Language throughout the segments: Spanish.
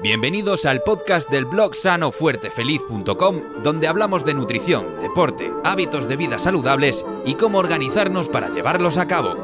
Bienvenidos al podcast del blog sanofuertefeliz.com, donde hablamos de nutrición, deporte, hábitos de vida saludables y cómo organizarnos para llevarlos a cabo.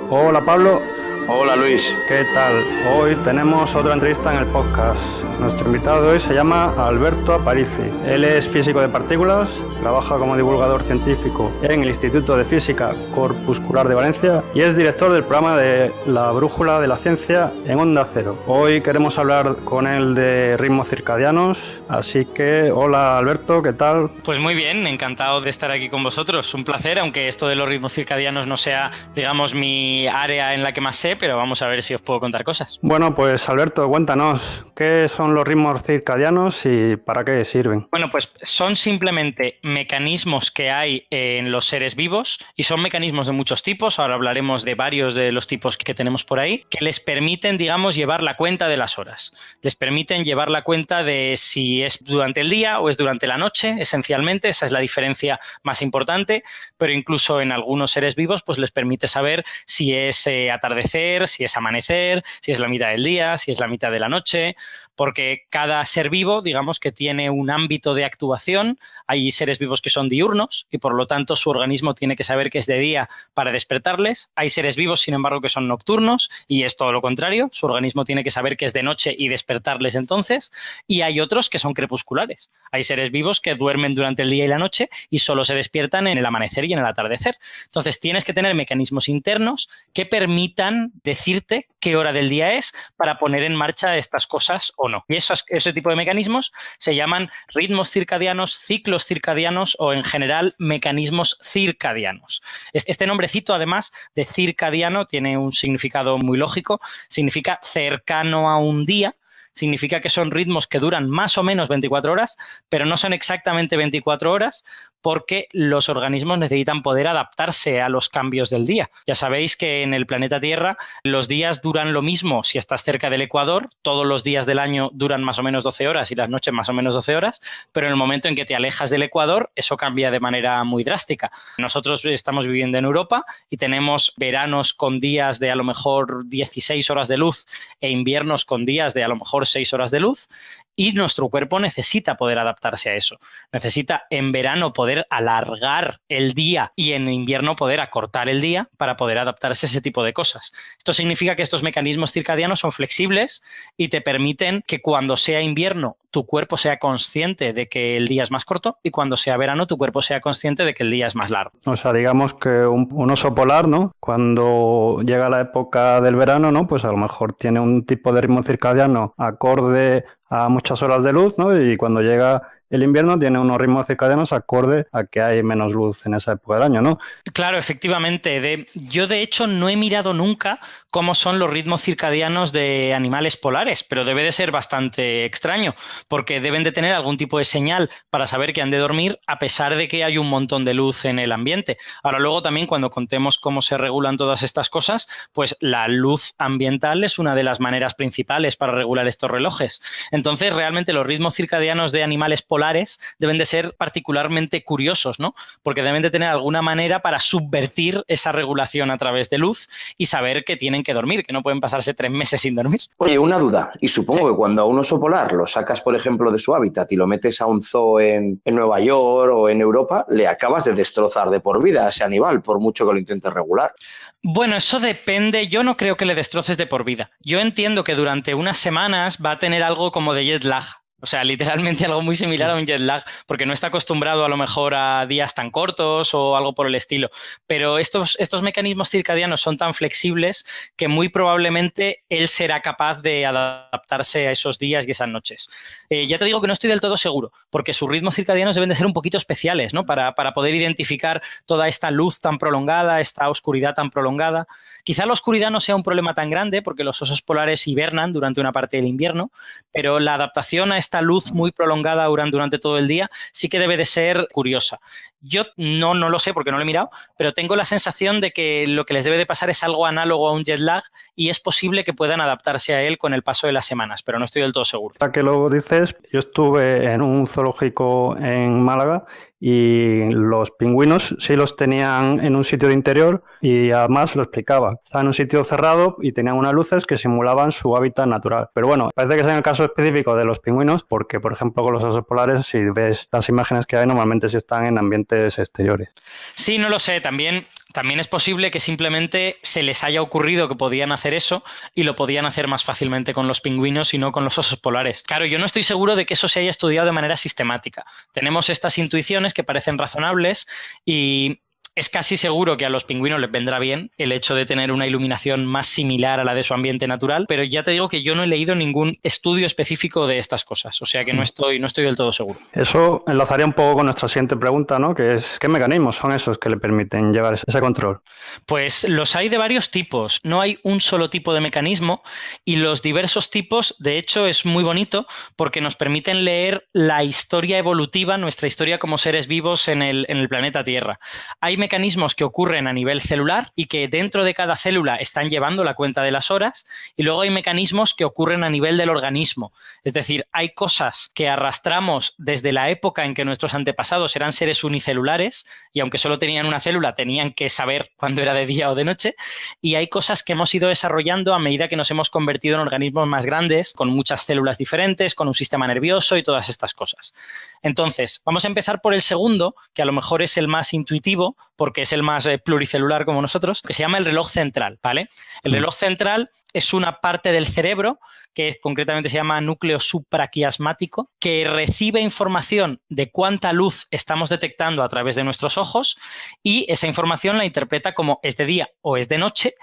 Hola Pablo. Hola Luis. ¿Qué tal? Hoy tenemos otra entrevista en el podcast. Nuestro invitado de hoy se llama Alberto Aparici. Él es físico de partículas, trabaja como divulgador científico en el Instituto de Física Corpuscular de Valencia y es director del programa de La Brújula de la Ciencia en Onda Cero. Hoy queremos hablar con él de ritmos circadianos, así que hola Alberto, ¿qué tal? Pues muy bien, encantado de estar aquí con vosotros. Un placer, aunque esto de los ritmos circadianos no sea, digamos, mi área en la que más sé, pero vamos a ver si os puedo contar cosas. Bueno, pues Alberto, cuéntanos, ¿qué son los ritmos circadianos y para qué sirven? Bueno, pues son simplemente mecanismos que hay en los seres vivos y son mecanismos de muchos tipos. Ahora hablaremos de varios de los tipos que tenemos por ahí, que les permiten, digamos, llevar la cuenta de las horas. Les permiten llevar la cuenta de si es durante el día o es durante la noche, esencialmente. Esa es la diferencia más importante, pero incluso en algunos seres vivos pues les permite saber si es atardecer, si es amanecer, si es la mitad del día, si es la mitad de la noche, porque cada ser vivo, digamos que tiene un ámbito de actuación. Hay seres vivos que son diurnos y por lo tanto su organismo tiene que saber que es de día para despertarles. Hay seres vivos, sin embargo, que son nocturnos y es todo lo contrario. Su organismo tiene que saber que es de noche y despertarles entonces. Y hay otros que son crepusculares. Hay seres vivos que duermen durante el día y la noche y solo se despiertan en el amanecer y en el atardecer. Entonces tienes que tener mecanismos internos que permitan decirte qué hora del día es para poner en marcha estas cosas o no. Y ese tipo de mecanismos se llaman ritmos circadianos, ciclos circadianos o en general mecanismos circadianos. Este nombrecito, además de circadiano, tiene un significado muy lógico. Significa cercano a un día. Significa que son ritmos que duran más o menos 24 horas, pero no son exactamente 24 horas porque los organismos necesitan poder adaptarse a los cambios del día. Ya sabéis que en el planeta Tierra los días duran lo mismo si estás cerca del ecuador, todos los días del año duran más o menos 12 horas y las noches más o menos 12 horas, pero en el momento en que te alejas del ecuador, eso cambia de manera muy drástica. Nosotros estamos viviendo en Europa y tenemos veranos con días de a lo mejor 16 horas de luz e inviernos con días de a lo mejor 6 horas de luz y nuestro cuerpo necesita poder adaptarse a eso. Necesita en verano poder alargar el día y en invierno poder acortar el día para poder adaptarse a ese tipo de cosas. Esto significa que estos mecanismos circadianos son flexibles y te permiten que cuando sea invierno tu cuerpo sea consciente de que el día es más corto y cuando sea verano tu cuerpo sea consciente de que el día es más largo. O sea, digamos que un oso polar, ¿no? Cuando llega la época del verano, ¿no? Pues a lo mejor tiene un tipo de ritmo circadiano acorde a muchas horas de luz, ¿no? Y cuando llega el invierno tiene unos ritmos circadianos acorde a que hay menos luz en esa época del año, ¿no? Claro, efectivamente. Yo, de hecho, no he mirado nunca cómo son los ritmos circadianos de animales polares, pero debe de ser bastante extraño, porque deben de tener algún tipo de señal para saber que han de dormir a pesar de que hay un montón de luz en el ambiente. Ahora luego también cuando contemos cómo se regulan todas estas cosas, pues la luz ambiental es una de las maneras principales para regular estos relojes. Entonces, realmente los ritmos circadianos de animales polares deben de ser particularmente curiosos, ¿no? Porque deben de tener alguna manera para subvertir esa regulación a través de luz y saber que tienen que dormir, que no pueden pasarse 3 meses sin dormir. Oye, una duda, y supongo que cuando a un oso polar lo sacas, por ejemplo, de su hábitat y lo metes a un zoo en Nueva York o en Europa, le acabas de destrozar de por vida a ese animal, por mucho que lo intentes regular. Bueno, eso depende. Yo no creo que le destroces de por vida. Yo entiendo que durante unas semanas va a tener algo como de jet lag. O sea, literalmente algo muy similar a un jet lag, porque no está acostumbrado a lo mejor a días tan cortos o algo por el estilo. Pero estos mecanismos circadianos son tan flexibles que muy probablemente él será capaz de adaptarse a esos días y esas noches. Ya te digo que no estoy del todo seguro, porque sus ritmos circadianos deben de ser un poquito especiales, ¿no? Para poder identificar toda esta luz tan prolongada, esta oscuridad tan prolongada. Quizá la oscuridad no sea un problema tan grande, porque los osos polares hibernan durante una parte del invierno, pero la adaptación a esta luz muy prolongada durante todo el día sí que debe de ser curiosa. Yo no lo sé porque no lo he mirado, pero tengo la sensación de que lo que les debe de pasar es algo análogo a un jet lag y es posible que puedan adaptarse a él con el paso de las semanas, pero no estoy del todo seguro. Ya que lo dices, yo estuve en un zoológico en Málaga y los pingüinos sí los tenían en un sitio de interior y además lo explicaba. Estaban en un sitio cerrado y tenían unas luces que simulaban su hábitat natural. Pero bueno, parece que es en el caso específico de los pingüinos porque, por ejemplo, con los osos polares, si ves las imágenes que hay, normalmente sí están en ambientes exteriores. Sí, no lo sé. También es posible que simplemente se les haya ocurrido que podían hacer eso y lo podían hacer más fácilmente con los pingüinos y no con los osos polares. Claro, yo no estoy seguro de que eso se haya estudiado de manera sistemática. Tenemos estas intuiciones que parecen razonables y es casi seguro que a los pingüinos les vendrá bien el hecho de tener una iluminación más similar a la de su ambiente natural, pero ya te digo que yo no he leído ningún estudio específico de estas cosas, o sea que no estoy del todo seguro. Eso enlazaría un poco con nuestra siguiente pregunta, ¿no? Que es, ¿qué mecanismos son esos que le permiten llevar ese control? Pues los hay de varios tipos, no hay un solo tipo de mecanismo y los diversos tipos, de hecho, es muy bonito porque nos permiten leer la historia evolutiva, nuestra historia como seres vivos en el planeta Tierra. Hay mecanismos que ocurren a nivel celular y que dentro de cada célula están llevando la cuenta de las horas y luego hay mecanismos que ocurren a nivel del organismo. Es decir, hay cosas que arrastramos desde la época en que nuestros antepasados eran seres unicelulares y aunque solo tenían una célula tenían que saber cuándo era de día o de noche y hay cosas que hemos ido desarrollando a medida que nos hemos convertido en organismos más grandes, con muchas células diferentes, con un sistema nervioso y todas estas cosas. Entonces, vamos a empezar por el segundo, que a lo mejor es el más intuitivo, porque es el más pluricelular como nosotros, que se llama el reloj central, ¿vale? El reloj central es una parte del cerebro que concretamente se llama núcleo supraquiasmático, que recibe información de cuánta luz estamos detectando a través de nuestros ojos y esa información la interpreta como es de día o es de noche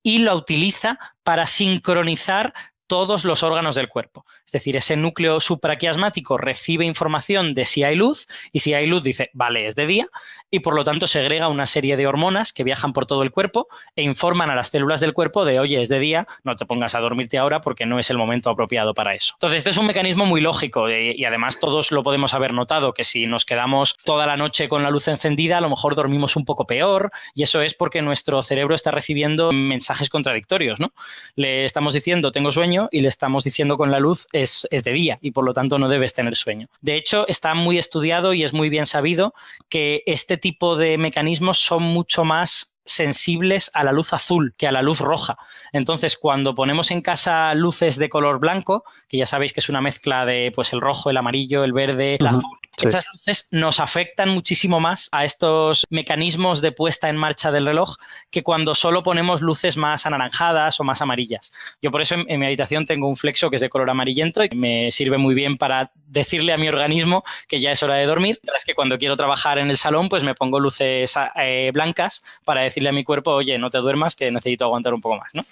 y la utiliza para sincronizar todos los órganos del cuerpo. Es decir, ese núcleo supraquiasmático recibe información de si hay luz y si hay luz dice, vale, es de día y por lo tanto segrega una serie de hormonas que viajan por todo el cuerpo e informan a las células del cuerpo de, oye, es de día, no te pongas a dormirte ahora porque no es el momento apropiado para eso. Entonces, este es un mecanismo muy lógico y además todos lo podemos haber notado, que si nos quedamos toda la noche con la luz encendida, a lo mejor dormimos un poco peor y eso es porque nuestro cerebro está recibiendo mensajes contradictorios, ¿no? Le estamos diciendo, tengo sueño, y le estamos diciendo con la luz es de día y por lo tanto no debes tener sueño. De hecho, está muy estudiado y es muy bien sabido que este tipo de mecanismos son mucho más sensibles a la luz azul que a la luz roja. Entonces, cuando ponemos en casa luces de color blanco, que ya sabéis que es una mezcla de pues el rojo, el amarillo, el verde, el azul, sí. Esas luces nos afectan muchísimo más a estos mecanismos de puesta en marcha del reloj que cuando solo ponemos luces más anaranjadas o más amarillas. Yo por eso en mi habitación tengo un flexo que es de color amarillento y me sirve muy bien para decirle a mi organismo que ya es hora de dormir, mientras que cuando quiero trabajar en el salón pues me pongo luces blancas para decirle a mi cuerpo, oye, no te duermas que necesito aguantar un poco más, ¿no?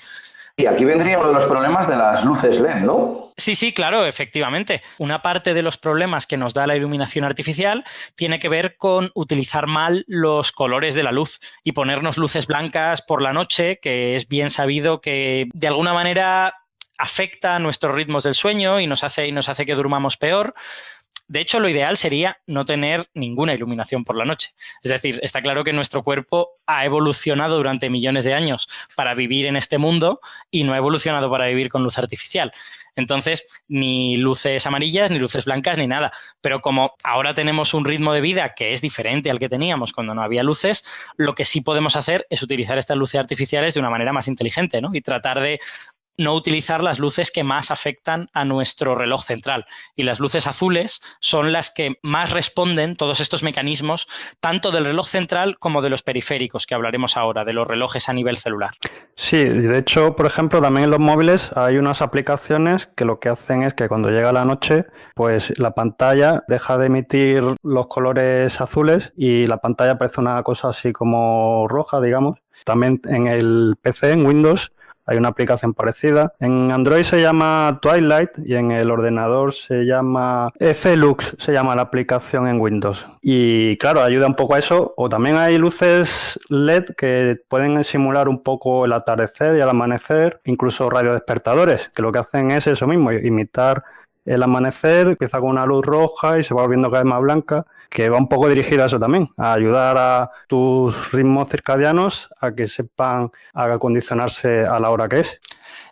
Y aquí vendría uno de los problemas de las luces LED, ¿no? Sí, claro, efectivamente. Una parte de los problemas que nos da la iluminación artificial tiene que ver con utilizar mal los colores de la luz y ponernos luces blancas por la noche, que es bien sabido que de alguna manera afecta a nuestros ritmos del sueño y nos hace que durmamos peor. De hecho, lo ideal sería no tener ninguna iluminación por la noche. Es decir, está claro que nuestro cuerpo ha evolucionado durante millones de años para vivir en este mundo y no ha evolucionado para vivir con luz artificial. Entonces, ni luces amarillas, ni luces blancas, ni nada. Pero como ahora tenemos un ritmo de vida que es diferente al que teníamos cuando no había luces, lo que sí podemos hacer es utilizar estas luces artificiales de una manera más inteligente, ¿no? Y tratar de no utilizar las luces que más afectan a nuestro reloj central. Y las luces azules son las que más responden todos estos mecanismos, tanto del reloj central como de los periféricos, que hablaremos ahora, de los relojes a nivel celular. Sí, de hecho, por ejemplo, también en los móviles hay unas aplicaciones que lo que hacen es que cuando llega la noche, pues la pantalla deja de emitir los colores azules y la pantalla parece una cosa así como roja, digamos. También en el PC, en Windows, hay una aplicación parecida. En Android se llama Twilight y en el ordenador se llama Flux, se llama la aplicación en Windows. Y claro, ayuda un poco a eso. O también hay luces LED que pueden simular un poco el atardecer y el amanecer, incluso radiodespertadores, que lo que hacen es eso mismo, imitar el amanecer, empieza con una luz roja y se va volviendo cada vez más blanca, que va un poco dirigida a eso también, a ayudar a tus ritmos circadianos a que sepan acondicionarse a la hora que es.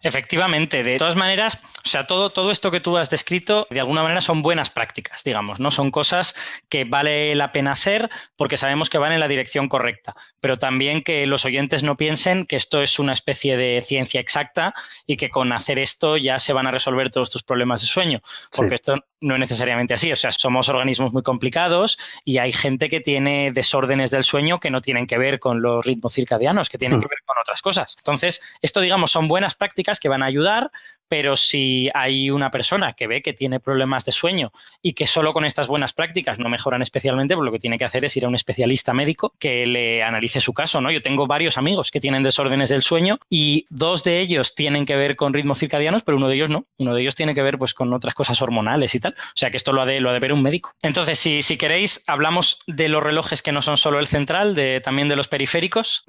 Efectivamente, de todas maneras, o sea, todo esto que tú has descrito, de alguna manera son buenas prácticas, digamos, ¿no? Son cosas que vale la pena hacer porque sabemos que van en la dirección correcta, pero también que los oyentes no piensen que esto es una especie de ciencia exacta y que con hacer esto ya se van a resolver todos tus problemas de sueño, porque esto no es necesariamente así. O sea, somos organismos muy complicados y hay gente que tiene desórdenes del sueño que no tienen que ver con los ritmos circadianos, que tienen que ver con otras cosas. Entonces, esto, digamos, son buenas prácticas que van a ayudar, pero si hay una persona que ve que tiene problemas de sueño y que solo con estas buenas prácticas no mejoran especialmente, pues lo que tiene que hacer es ir a un especialista médico que le analice su caso, ¿no? Yo tengo varios amigos que tienen desórdenes del sueño y 2 de ellos tienen que ver con ritmos circadianos, pero uno de ellos no. Uno de ellos tiene que ver pues con otras cosas hormonales y tal. O sea que esto lo ha de ver un médico. Entonces, si queréis, hablamos de los relojes que no son solo el central, también de los periféricos.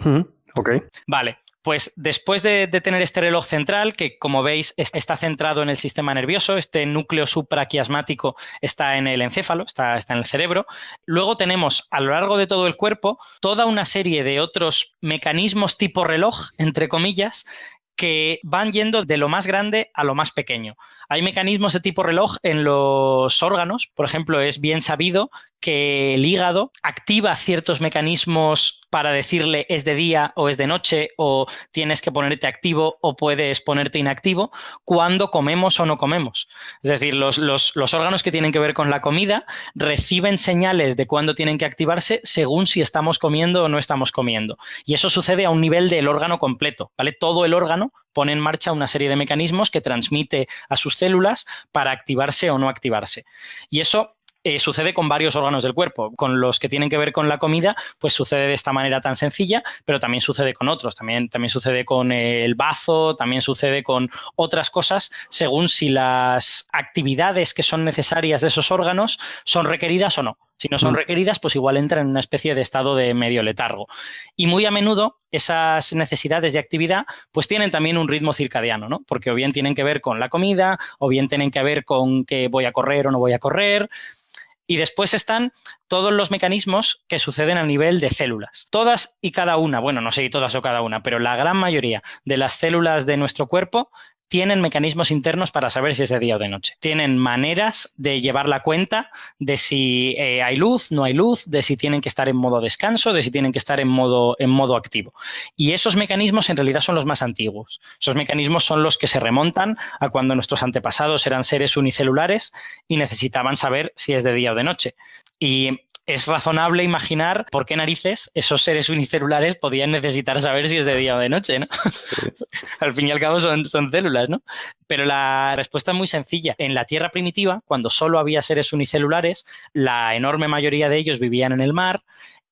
Ok. Vale. Pues después de tener este reloj central, que como veis está centrado en el sistema nervioso, este núcleo supraquiasmático está en el encéfalo, está en el cerebro, luego tenemos a lo largo de todo el cuerpo toda una serie de otros mecanismos tipo reloj, entre comillas, que van yendo de lo más grande a lo más pequeño. Hay mecanismos de tipo reloj en los órganos. Por ejemplo, es bien sabido que el hígado activa ciertos mecanismos para decirle es de día o es de noche, o tienes que ponerte activo o puedes ponerte inactivo cuando comemos o no comemos. Es decir, los órganos que tienen que ver con la comida reciben señales de cuándo tienen que activarse según si estamos comiendo o no estamos comiendo. Y eso sucede a un nivel del órgano completo, ¿vale? Todo el órgano pone en marcha una serie de mecanismos que transmite a sus células para activarse o no activarse. Y eso sucede con varios órganos del cuerpo. Con los que tienen que ver con la comida, pues sucede de esta manera tan sencilla, pero también sucede con otros. También sucede con el bazo, también sucede con otras cosas, según si las actividades que son necesarias de esos órganos son requeridas o no. Si no son requeridas, pues igual entran en una especie de estado de medio letargo. Y muy a menudo esas necesidades de actividad pues tienen también un ritmo circadiano, ¿no? Porque o bien tienen que ver con la comida, o bien tienen que ver con que voy a correr o no voy a correr. Y después están todos los mecanismos que suceden a nivel de células. Todas y cada una, bueno, no sé si todas o cada una, pero la gran mayoría de las células de nuestro cuerpo tienen mecanismos internos para saber si es de día o de noche. Tienen maneras de llevar la cuenta de si hay luz, no hay luz, de si tienen que estar en modo descanso, de si tienen que estar en modo activo. Y esos mecanismos en realidad son los más antiguos. Esos mecanismos son los que se remontan a cuando nuestros antepasados eran seres unicelulares y necesitaban saber si es de día o de noche. Y es razonable imaginar por qué narices esos seres unicelulares podían necesitar saber si es de día o de noche, ¿no? Sí. Al fin y al cabo son células, ¿no? Pero la respuesta es muy sencilla. En la Tierra primitiva, cuando solo había seres unicelulares, la enorme mayoría de ellos vivían en el mar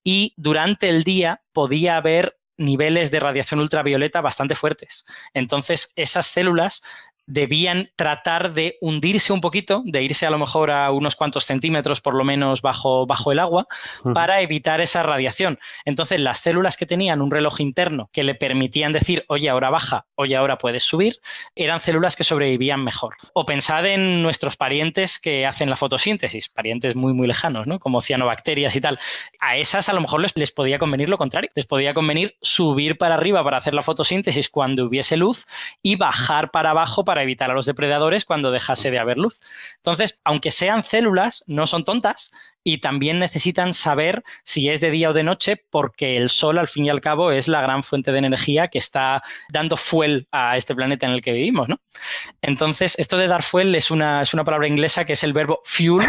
y durante el día podía haber niveles de radiación ultravioleta bastante fuertes. Entonces, esas células debían tratar de hundirse un poquito, de irse a lo mejor a unos cuantos centímetros por lo menos bajo el agua para evitar esa radiación. Entonces, las células que tenían un reloj interno que le permitían decir, oye, ahora baja, oye, ahora puedes subir, eran células que sobrevivían mejor. O pensad en nuestros parientes que hacen la fotosíntesis, parientes muy, muy lejanos, ¿no? Como cianobacterias y tal. A esas a lo mejor les podía convenir lo contrario. Les podía convenir subir para arriba para hacer la fotosíntesis cuando hubiese luz y bajar para abajo para evitar a los depredadores cuando dejase de haber luz. Entonces, aunque sean células, no son tontas y también necesitan saber si es de día o de noche porque el sol, al fin y al cabo, es la gran fuente de energía que está dando fuel a este planeta en el que vivimos, ¿no? Entonces, esto de dar fuel es una palabra inglesa que es el verbo fuel,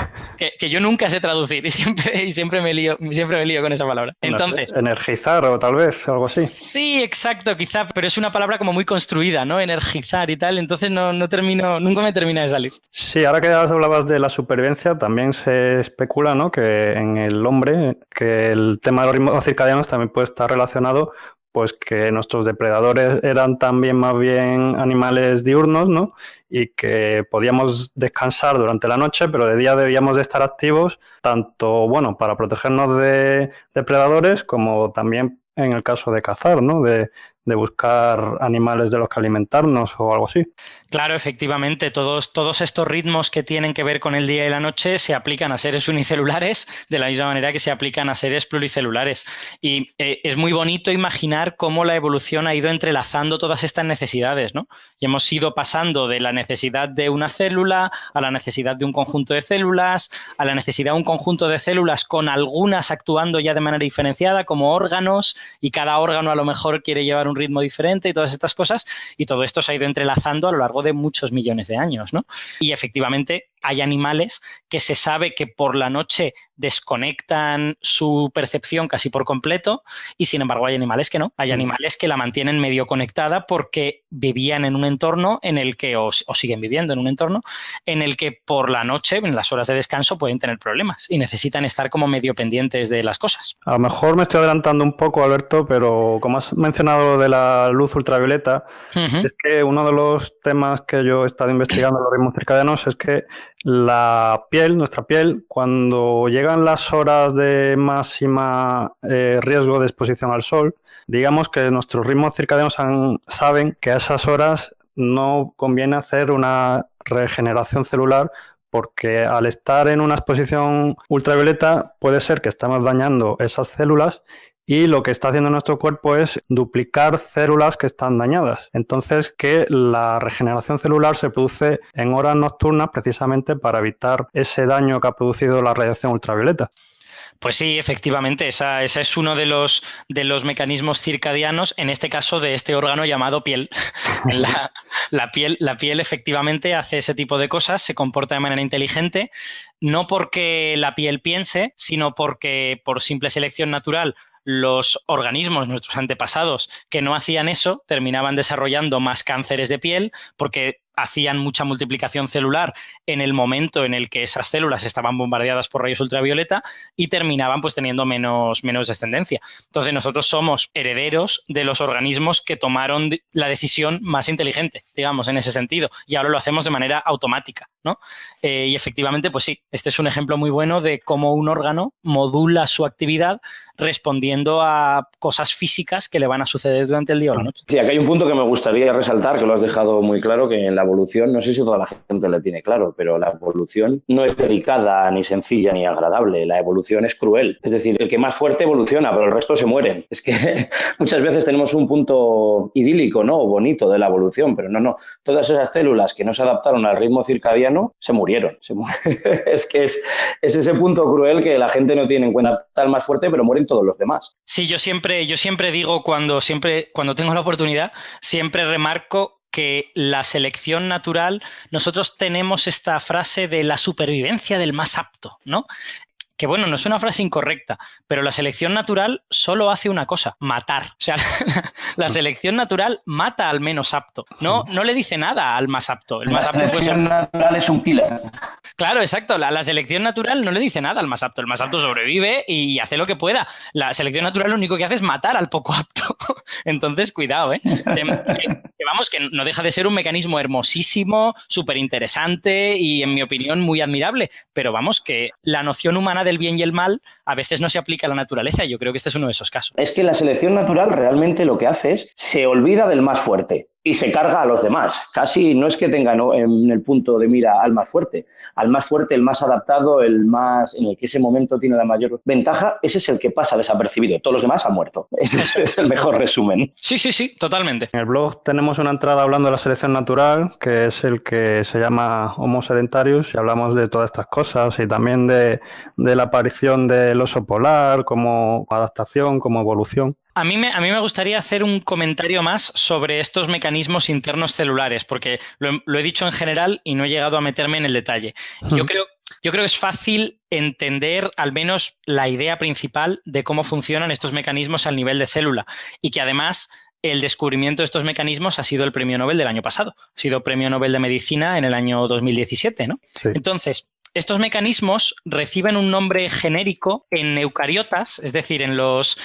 que yo nunca sé traducir y siempre me lío con esa palabra. Entonces, energizar o tal vez, algo así. Sí, exacto, quizá, pero es una palabra como muy construida, ¿no? Energizar y tal, entonces nunca me termina de salir. Sí, ahora que hablabas de la supervivencia, también se especula, ¿no?, que en el hombre, que el tema de los ritmos circadianos también puede estar relacionado, pues que nuestros depredadores eran también más bien animales diurnos, ¿no?, y que podíamos descansar durante la noche, pero de día debíamos de estar activos, tanto, bueno, para protegernos de depredadores como también en el caso de cazar, ¿no?, de de buscar animales de los que alimentarnos o algo así. Claro, efectivamente, todos estos ritmos que tienen que ver con el día y la noche se aplican a seres unicelulares de la misma manera que se aplican a seres pluricelulares. Y es muy bonito imaginar cómo la evolución ha ido entrelazando todas estas necesidades, ¿no? Y hemos ido pasando de la necesidad de una célula a la necesidad de un conjunto de células, a la necesidad de un conjunto de células con algunas actuando ya de manera diferenciada como órganos, y cada órgano a lo mejor quiere llevar un ritmo diferente y todas estas cosas, y todo esto se ha ido entrelazando a lo largo de muchos millones de años, ¿no? Y efectivamente hay animales que se sabe que por la noche desconectan su percepción casi por completo, y sin embargo hay animales que no. Hay animales que la mantienen medio conectada porque vivían en un entorno en el que, o siguen viviendo en un entorno en el que por la noche, en las horas de descanso, pueden tener problemas y necesitan estar como medio pendientes de las cosas. A lo mejor me estoy adelantando un poco, Alberto, pero como has mencionado de la luz ultravioleta, es que uno de los temas que yo he estado investigando en los ritmos circadianos es que la piel, nuestra piel, cuando llegan las horas de máxima riesgo de exposición al sol, digamos que nuestros ritmos circadianos saben que a esas horas no conviene hacer una regeneración celular, porque al estar en una exposición ultravioleta puede ser que estemos dañando esas células, y lo que está haciendo nuestro cuerpo es duplicar células que están dañadas. Entonces, que la regeneración celular se produce en horas nocturnas precisamente para evitar ese daño que ha producido la radiación ultravioleta. Pues sí, efectivamente, esa es uno de los mecanismos circadianos, en este caso de este órgano llamado piel. La piel efectivamente hace ese tipo de cosas, se comporta de manera inteligente, no porque la piel piense, sino porque por simple selección natural los organismos, nuestros antepasados, que no hacían eso, terminaban desarrollando más cánceres de piel porque hacían mucha multiplicación celular en el momento en el que esas células estaban bombardeadas por rayos ultravioleta y terminaban pues teniendo menos descendencia. Entonces nosotros somos herederos de los organismos que tomaron la decisión más inteligente, digamos, en ese sentido, y ahora lo hacemos de manera automática, ¿no? Y efectivamente, pues sí, este es un ejemplo muy bueno de cómo un órgano modula su actividad respondiendo a cosas físicas que le van a suceder durante el día o la noche. Sí, aquí hay un punto que me gustaría resaltar, que lo has dejado muy claro, que en la evolución, no sé si toda la gente lo tiene claro, pero la evolución no es delicada, ni sencilla, ni agradable. La evolución es cruel. Es decir, el que más fuerte evoluciona, pero el resto se mueren. Es que muchas veces tenemos un punto idílico, ¿no? Bonito de la evolución, pero no. Todas esas células que no se adaptaron al ritmo circadiano se murieron. Es que es ese punto cruel que la gente no tiene en cuenta. Está el más fuerte, pero mueren todos los demás. Sí, yo siempre digo, cuando tengo la oportunidad, siempre remarco que la selección natural, nosotros tenemos esta frase de la supervivencia del más apto, ¿no? Que bueno, no es una frase incorrecta, pero la selección natural solo hace una cosa, matar. O sea, la selección natural mata al menos apto. No le dice nada al más apto. El más apto, la selección natural es un killer. Claro, exacto. La selección natural no le dice nada al más apto. El más apto sobrevive y hace lo que pueda. La selección natural lo único que hace es matar al poco apto. Entonces, cuidado, ¿eh? Que no deja de ser un mecanismo hermosísimo, súper interesante y, en mi opinión, muy admirable. Pero vamos, que la noción humana del bien y el mal a veces no se aplica a la naturaleza. Yo creo que este es uno de esos casos. Es que la selección natural realmente lo que hace es se olvida del más fuerte y se carga a los demás. Casi no es que tenga en el punto de mira al más fuerte, el más adaptado, el más en el que ese momento tiene la mayor ventaja, ese es el que pasa desapercibido. Todos los demás han muerto. Ese es el mejor resumen. Sí, totalmente. En el blog tenemos una entrada hablando de la selección natural, que es el que se llama Homo sedentarius, y hablamos de todas estas cosas y también de la aparición del oso polar como adaptación, como evolución. A mí me gustaría hacer un comentario más sobre estos mecanismos internos celulares, porque lo he dicho en general y no he llegado a meterme en el detalle. Yo creo que es fácil entender al menos la idea principal de cómo funcionan estos mecanismos al nivel de célula, y que además el descubrimiento de estos mecanismos ha sido el premio Nobel del año pasado. Ha sido premio Nobel de Medicina en el año 2017, ¿no? Sí. Entonces, Estos mecanismos reciben un nombre genérico en eucariotas, es decir, en los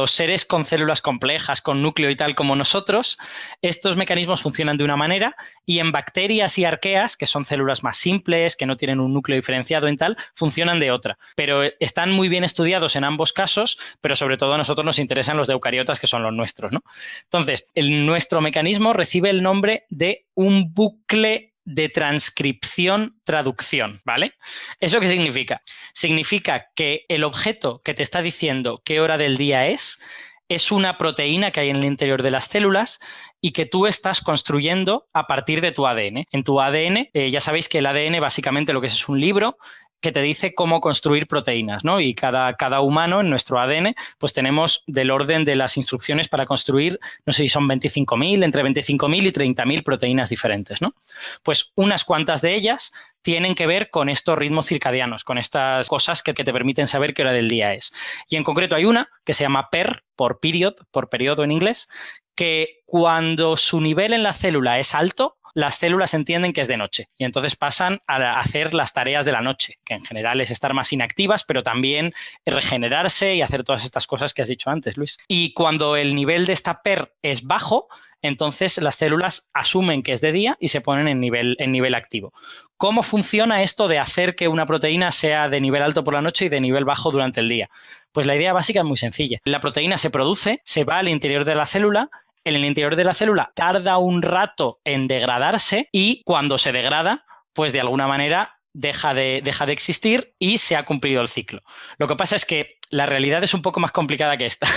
seres con células complejas, con núcleo y tal como nosotros. Estos mecanismos funcionan de una manera y en bacterias y arqueas, que son células más simples, que no tienen un núcleo diferenciado en tal, funcionan de otra. Pero están muy bien estudiados en ambos casos, pero sobre todo a nosotros nos interesan los de eucariotas, que son los nuestros, ¿no? Entonces, nuestro mecanismo recibe el nombre de un bucle de transcripción-traducción, ¿vale? ¿Eso qué significa? Significa que el objeto que te está diciendo qué hora del día es una proteína que hay en el interior de las células y que tú estás construyendo a partir de tu ADN. En tu ADN, ya sabéis que el ADN básicamente lo que es un libro que te dice cómo construir proteínas, ¿no? Y cada humano en nuestro ADN pues tenemos del orden de las instrucciones para construir, no sé si son 25.000, entre 25.000 y 30.000 proteínas diferentes, ¿no? Pues unas cuantas de ellas tienen que ver con estos ritmos circadianos, con estas cosas que te permiten saber qué hora del día es. Y en concreto hay una que se llama PER, por period, por periodo en inglés, que cuando su nivel en la célula es alto, las células entienden que es de noche y entonces pasan a hacer las tareas de la noche, que en general es estar más inactivas, pero también regenerarse y hacer todas estas cosas que has dicho antes, Luis. Y cuando el nivel de esta PER es bajo, entonces las células asumen que es de día y se ponen en nivel activo. ¿Cómo funciona esto de hacer que una proteína sea de nivel alto por la noche y de nivel bajo durante el día? Pues la idea básica es muy sencilla. La proteína se produce, se va al interior de la célula. En el interior de la célula tarda un rato en degradarse y cuando se degrada, pues de alguna manera deja de existir y se ha cumplido el ciclo. Lo que pasa es que la realidad es un poco más complicada que esta.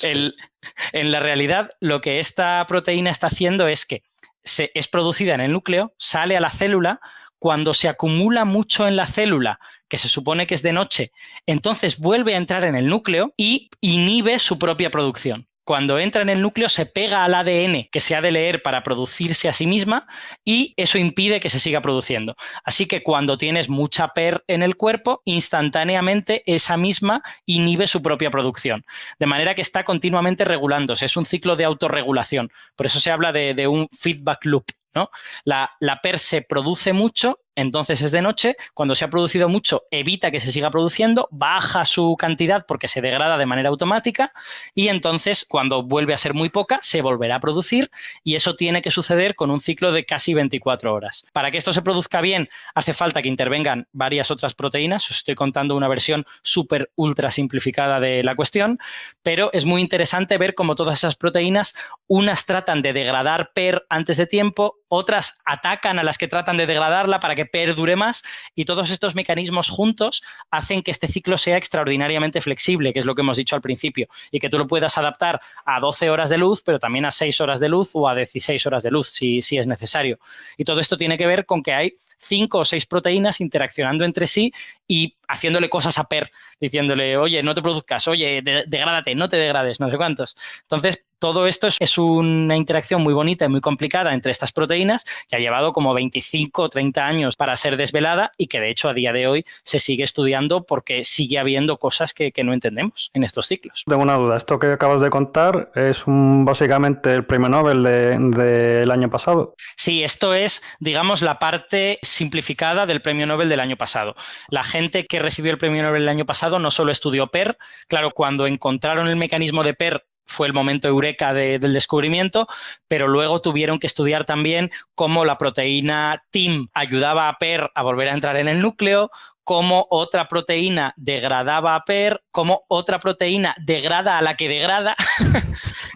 En la realidad, lo que esta proteína está haciendo es que es producida en el núcleo, sale a la célula. Cuando se acumula mucho en la célula, que se supone que es de noche, entonces vuelve a entrar en el núcleo y inhibe su propia producción. Cuando entra en el núcleo se pega al ADN que se ha de leer para producirse a sí misma y eso impide que se siga produciendo. Así que cuando tienes mucha PER en el cuerpo, instantáneamente esa misma inhibe su propia producción. De manera que está continuamente regulándose. Es un ciclo de autorregulación. Por eso se habla de un feedback loop, ¿no? La PER se produce mucho, entonces es de noche. Cuando se ha producido mucho, evita que se siga produciendo, baja su cantidad porque se degrada de manera automática y entonces cuando vuelve a ser muy poca, se volverá a producir y eso tiene que suceder con un ciclo de casi 24 horas. Para que esto se produzca bien, hace falta que intervengan varias otras proteínas. Os estoy contando una versión súper ultra simplificada de la cuestión, pero es muy interesante ver cómo todas esas proteínas, unas tratan de degradar PER antes de tiempo, otras atacan a las que tratan de degradarla para que PER dure más y todos estos mecanismos juntos hacen que este ciclo sea extraordinariamente flexible, que es lo que hemos dicho al principio, y que tú lo puedas adaptar a 12 horas de luz, pero también a 6 horas de luz o a 16 horas de luz si es necesario. Y todo esto tiene que ver con que hay 5 o 6 proteínas interaccionando entre sí y haciéndole cosas a PER, diciéndole, oye, no te produzcas, oye, degrádate, no te degrades, no sé cuántos. Entonces, todo esto es una interacción muy bonita y muy complicada entre estas proteínas que ha llevado como 25 o 30 años para ser desvelada y que de hecho a día de hoy se sigue estudiando porque sigue habiendo cosas que no entendemos en estos ciclos. Tengo una duda. Esto que acabas de contar es básicamente el premio Nobel del año pasado. Sí, esto es, digamos, la parte simplificada del premio Nobel del año pasado. La gente que recibió el premio Nobel el año pasado no solo estudió PER, claro, cuando encontraron el mecanismo de PER fue el momento eureka del descubrimiento, pero luego tuvieron que estudiar también cómo la proteína TIM ayudaba a PER a volver a entrar en el núcleo, cómo otra proteína degradaba a PER, cómo otra proteína degrada a la que degrada.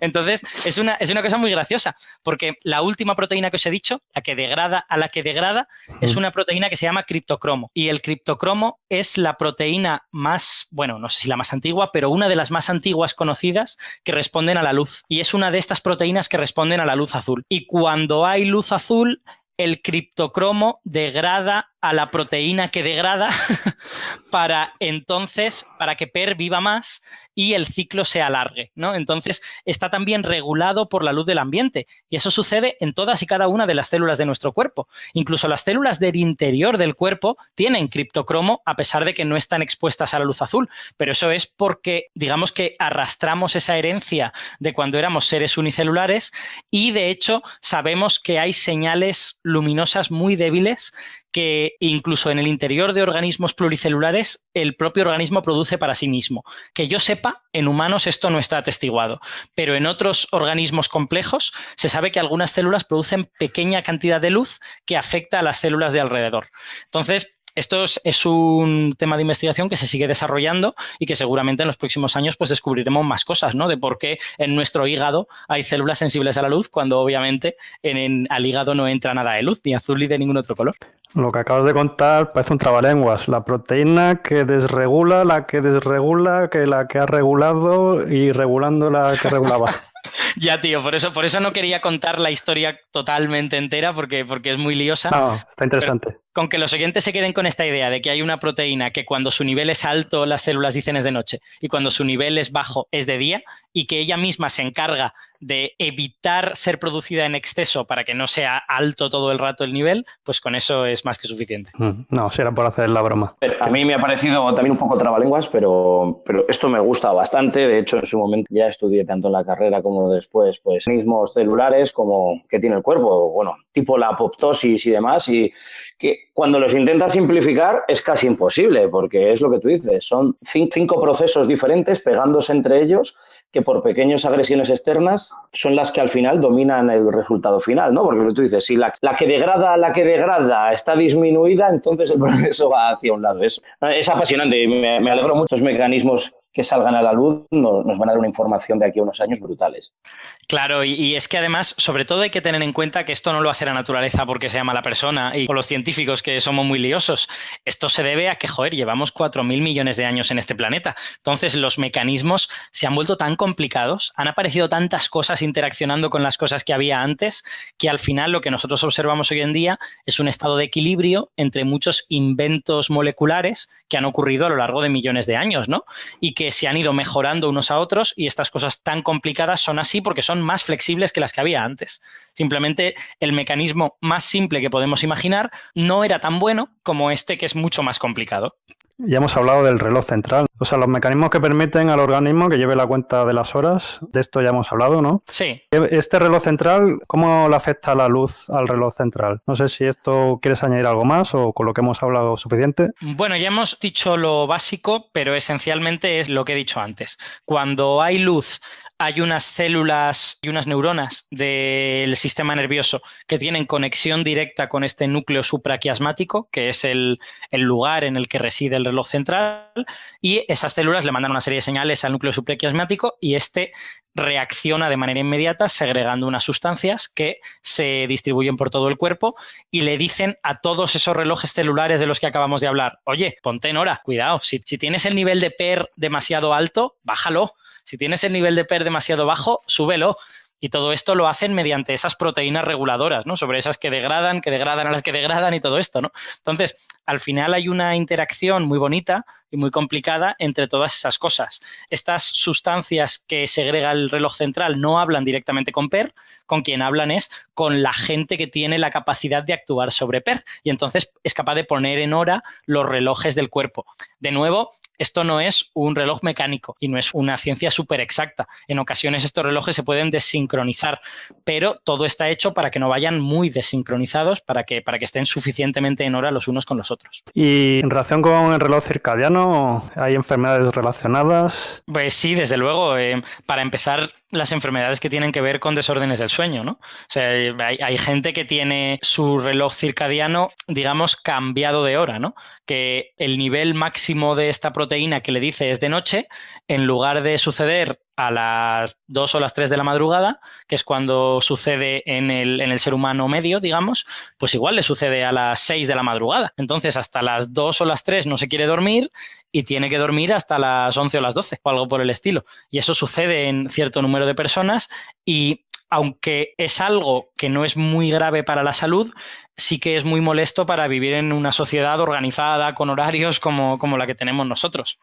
Entonces, es una cosa muy graciosa, porque la última proteína que os he dicho, la que degrada a la que degrada, es una proteína que se llama criptocromo. Y el criptocromo es la proteína más, bueno, no sé si la más antigua, pero una de las más antiguas conocidas que responden a la luz. Y es una de estas proteínas que responden a la luz azul. Y cuando hay luz azul, el criptocromo degrada a la proteína que degrada para que PER viva más y el ciclo se alargue, ¿no? Entonces está también regulado por la luz del ambiente y eso sucede en todas y cada una de las células de nuestro cuerpo. Incluso las células del interior del cuerpo tienen criptocromo a pesar de que no están expuestas a la luz azul, pero eso es porque digamos que arrastramos esa herencia de cuando éramos seres unicelulares y de hecho sabemos que hay señales luminosas muy débiles que incluso en el interior de organismos pluricelulares el propio organismo produce para sí mismo. Que yo sepa, en humanos esto no está atestiguado, pero en otros organismos complejos se sabe que algunas células producen pequeña cantidad de luz que afecta a las células de alrededor. Entonces, esto es un tema de investigación que se sigue desarrollando y que seguramente en los próximos años pues descubriremos más cosas, ¿no? De por qué en nuestro hígado hay células sensibles a la luz cuando obviamente al hígado no entra nada de luz, ni azul ni de ningún otro color. Lo que acabas de contar parece un trabalenguas. La proteína que desregula, la que desregula, que la que ha regulado y regulando la que regulaba. Ya, tío, por eso no quería contar la historia totalmente entera porque es muy liosa. No, está interesante. Pero con que los oyentes se queden con esta idea de que hay una proteína que cuando su nivel es alto las células dicen es de noche y cuando su nivel es bajo es de día y que ella misma se encarga de evitar ser producida en exceso para que no sea alto todo el rato el nivel, pues con eso es más que suficiente. No, si era por hacer la broma. Pero a mí me ha parecido también un poco trabalenguas, pero esto me gusta bastante. De hecho, en su momento ya estudié tanto en la carrera como después, pues, mecanismos celulares como que tiene el cuerpo, bueno, tipo la apoptosis y demás, y que cuando los intentas simplificar es casi imposible, porque es lo que tú dices, son 5 procesos diferentes pegándose entre ellos que por pequeñas agresiones externas son las que al final dominan el resultado final, ¿no? Porque lo que tú dices, si la que degrada está disminuida, entonces el proceso va hacia un lado. Es apasionante y me alegro mucho. Los mecanismos que salgan a la luz nos van a dar una información de aquí a unos años brutales. Claro, y es que además, sobre todo hay que tener en cuenta que esto no lo hace la naturaleza porque sea mala persona o los científicos que somos muy liosos. Esto se debe a que, llevamos 4.000 millones de años en este planeta. Entonces, los mecanismos se han vuelto tan complicados, han aparecido tantas cosas interaccionando con las cosas que había antes, que al final lo que nosotros observamos hoy en día es un estado de equilibrio entre muchos inventos moleculares que han ocurrido a lo largo de millones de años, ¿no? Y que se han ido mejorando unos a otros y estas cosas tan complicadas son así porque son más flexibles que las que había antes. Simplemente el mecanismo más simple que podemos imaginar no era tan bueno como este que es mucho más complicado. Ya hemos hablado del reloj central, o sea, los mecanismos que permiten al organismo que lleve la cuenta de las horas, de esto ya hemos hablado, ¿no? Sí. Este reloj central, ¿cómo le afecta la luz al reloj central? No sé si esto quieres añadir algo más o con lo que hemos hablado suficiente. Bueno, ya hemos dicho lo básico, pero esencialmente es lo que he dicho antes. Cuando hay luz, hay unas células y unas neuronas del sistema nervioso que tienen conexión directa con este núcleo supraquiasmático, que es el lugar en el que reside el reloj central, y esas células le mandan una serie de señales al núcleo supraquiasmático y este reacciona de manera inmediata segregando unas sustancias que se distribuyen por todo el cuerpo y le dicen a todos esos relojes celulares de los que acabamos de hablar, oye, ponte en hora, cuidado, si tienes el nivel de PER demasiado alto, bájalo. Si tienes el nivel de PER demasiado bajo, súbelo. Y todo esto lo hacen mediante esas proteínas reguladoras, ¿no? Sobre esas que degradan a las que degradan y todo esto, ¿no? Entonces, al final hay una interacción muy bonita y muy complicada entre todas esas cosas. Estas sustancias que segrega el reloj central no hablan directamente con PER, con quien hablan es con la gente que tiene la capacidad de actuar sobre PER y entonces es capaz de poner en hora los relojes del cuerpo. De nuevo, esto no es un reloj mecánico y no es una ciencia súper exacta. En ocasiones estos relojes se pueden desincronizar, pero todo está hecho para que no vayan muy desincronizados, para que estén suficientemente en hora los unos con los otros. Y en relación con el reloj circadiano, ¿hay enfermedades relacionadas? Pues sí, desde luego. Para empezar, las enfermedades que tienen que ver con desórdenes del sueño, ¿no? O sea, hay gente que tiene su reloj circadiano, digamos, cambiado de hora, ¿no? Que el nivel máximo de esta proteína que le dice es de noche, en lugar de suceder a las 2 o las 3 de la madrugada, que es cuando sucede en el ser humano medio, digamos, pues igual le sucede a las 6 de la madrugada. Entonces, hasta las 2 o las 3 no se quiere dormir y tiene que dormir hasta las 11 o las 12 o algo por el estilo. Y eso sucede en cierto número de personas y aunque es algo que no es muy grave para la salud, sí que es muy molesto para vivir en una sociedad organizada con horarios como la que tenemos nosotros.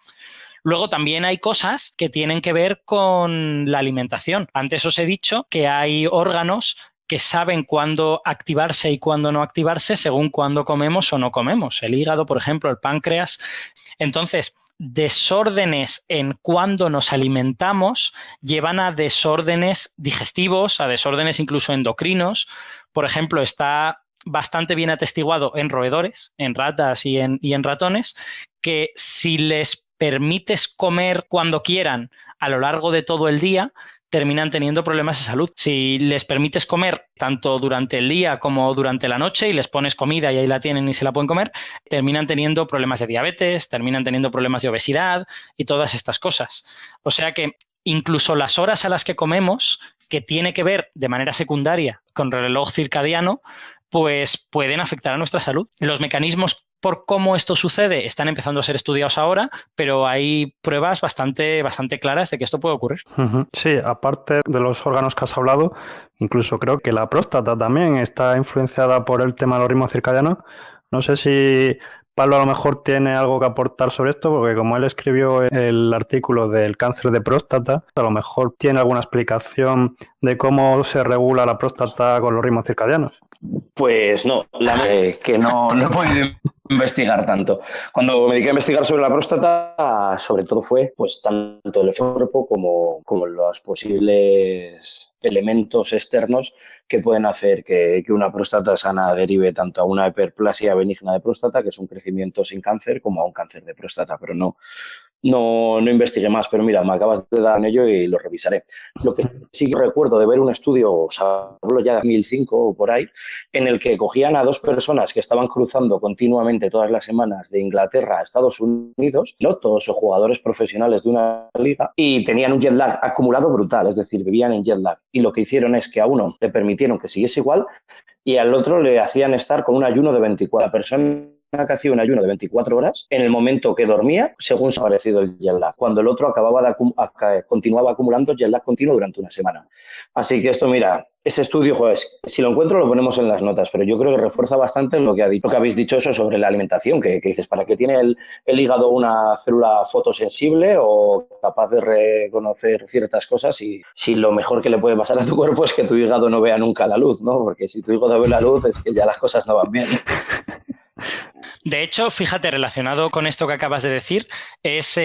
Luego también hay cosas que tienen que ver con la alimentación. Antes os he dicho que hay órganos que saben cuándo activarse y cuándo no activarse según cuándo comemos o no comemos. El hígado, por ejemplo, el páncreas. Entonces, desórdenes en cuándo nos alimentamos llevan a desórdenes digestivos, a desórdenes incluso endocrinos. Por ejemplo, está bastante bien atestiguado en roedores, en ratas y en ratones, que si les permites comer cuando quieran a lo largo de todo el día, terminan teniendo problemas de salud. Si les permites comer tanto durante el día como durante la noche y les pones comida y ahí la tienen y se la pueden comer, terminan teniendo problemas de diabetes, terminan teniendo problemas de obesidad y todas estas cosas. O sea que incluso las horas a las que comemos, que tiene que ver de manera secundaria con el reloj circadiano, pues pueden afectar a nuestra salud. Los mecanismos por cómo esto sucede están empezando a ser estudiados ahora, pero hay pruebas bastante claras de que esto puede ocurrir. Sí, aparte de los órganos que has hablado, incluso creo que la próstata también está influenciada por el tema de los ritmos circadianos. No sé si Pablo a lo mejor tiene algo que aportar sobre esto, porque como él escribió el artículo del cáncer de próstata, a lo mejor tiene alguna explicación de cómo se regula la próstata con los ritmos circadianos. Pues no, que no he podido investigar tanto. Cuando me dediqué a investigar sobre la próstata, sobre todo fue pues tanto el cuerpo como los posibles elementos externos que pueden hacer que una próstata sana derive tanto a una hiperplasia benigna de próstata, que es un crecimiento sin cáncer, como a un cáncer de próstata, pero no investigué más, pero mira, me acabas de dar en ello y lo revisaré. Lo que sí que recuerdo de ver un estudio, o sea, hablo ya de 2005 o por ahí, en el que cogían a dos personas que estaban cruzando continuamente todas las semanas de Inglaterra a Estados Unidos, pilotos o jugadores profesionales de una liga, y tenían un jet lag acumulado brutal, es decir, vivían en jet lag. Y lo que hicieron es que a uno le permitieron que siguiese igual y al otro le hacían estar con un ayuno de 24. La persona que hacía un ayuno de 24 horas, en el momento que dormía, según se ha parecido el jet lag, cuando el otro continuaba acumulando jet lag continuo durante una semana. Así que esto, mira, ese estudio, joder, si lo encuentro lo ponemos en las notas, pero yo creo que refuerza bastante lo que habéis dicho eso sobre la alimentación, que dices, ¿para qué tiene el hígado una célula fotosensible o capaz de reconocer ciertas cosas? Y si lo mejor que le puede pasar a tu cuerpo es que tu hígado no vea nunca la luz, ¿no? Porque si tu hígado ve la luz es que ya las cosas no van bien. De hecho, fíjate, relacionado con esto que acabas de decir, es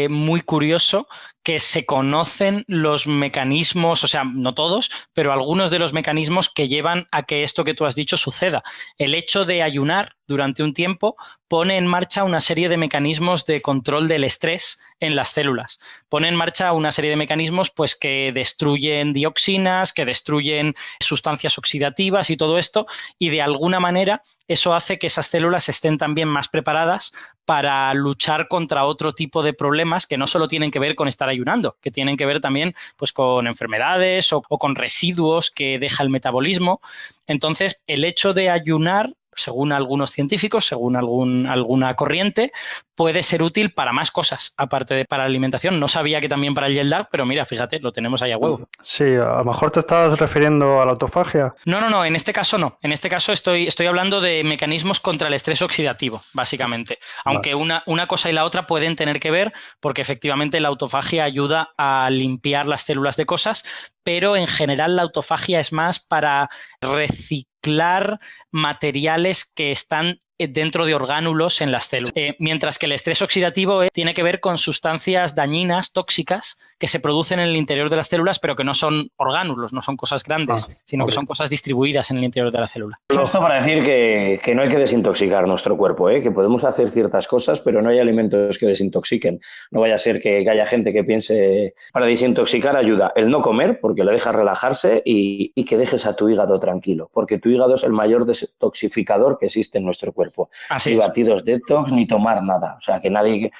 muy curioso que se conocen los mecanismos, o sea, no todos, pero algunos de los mecanismos que llevan a que esto que tú has dicho suceda. El hecho de ayunar durante un tiempo pone en marcha una serie de mecanismos de control del estrés en las células. Pone en marcha una serie de mecanismos pues, que destruyen dioxinas, que destruyen sustancias oxidativas y todo esto, y de alguna manera eso hace que esas células estén también más preparadas para luchar contra otro tipo de problemas que no solo tienen que ver con estar ayunando, que tienen que ver también pues, con enfermedades o con residuos que deja el metabolismo. Entonces, el hecho de ayunar, según algunos científicos, según alguna corriente, puede ser útil para más cosas, aparte de para la alimentación. No sabía que también para el jet lag, pero mira, fíjate, lo tenemos ahí a huevo. Sí, a lo mejor te estás refiriendo a la autofagia. No, en este caso no. En este caso estoy hablando de mecanismos contra el estrés oxidativo, básicamente. Aunque una cosa y la otra pueden tener que ver, porque efectivamente la autofagia ayuda a limpiar las células de cosas, pero en general la autofagia es más para reciclar materiales que están dentro de orgánulos en las células. Mientras que el estrés oxidativo tiene que ver con sustancias dañinas, tóxicas, que se producen en el interior de las células, pero que no son orgánulos, no son cosas grandes, sino que son cosas distribuidas en el interior de la célula. Esto para decir que no hay que desintoxicar nuestro cuerpo, que podemos hacer ciertas cosas, pero no hay alimentos que desintoxiquen. No vaya a ser que haya gente que piense, para desintoxicar ayuda el no comer, porque le dejas relajarse, y que dejes a tu hígado tranquilo, porque tu hígado es el mayor detoxificador que existe en nuestro cuerpo. Así ni es. Batidos detox, ni tomar nada. O sea, que nadie...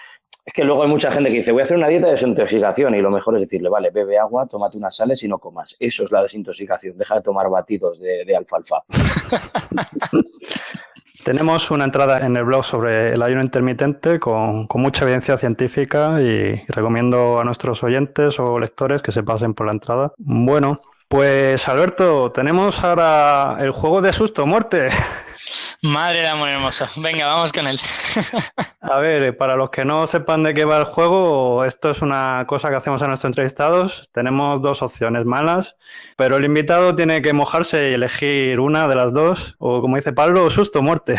Es que luego hay mucha gente que dice, voy a hacer una dieta de desintoxicación, y lo mejor es decirle, vale, bebe agua, tómate unas sales y no comas. Eso es la desintoxicación. Deja de tomar batidos de alfalfa. Tenemos una entrada en el blog sobre el ayuno intermitente con mucha evidencia científica y recomiendo a nuestros oyentes o lectores que se pasen por la entrada. Bueno, pues Alberto, tenemos ahora el juego de susto o muerte. Madre de amor hermoso. Venga, vamos con él. A ver, para los que no sepan de qué va el juego, esto es una cosa que hacemos a nuestros entrevistados. Tenemos dos opciones malas, pero el invitado tiene que mojarse y elegir una de las dos, o como dice Pablo, susto o muerte.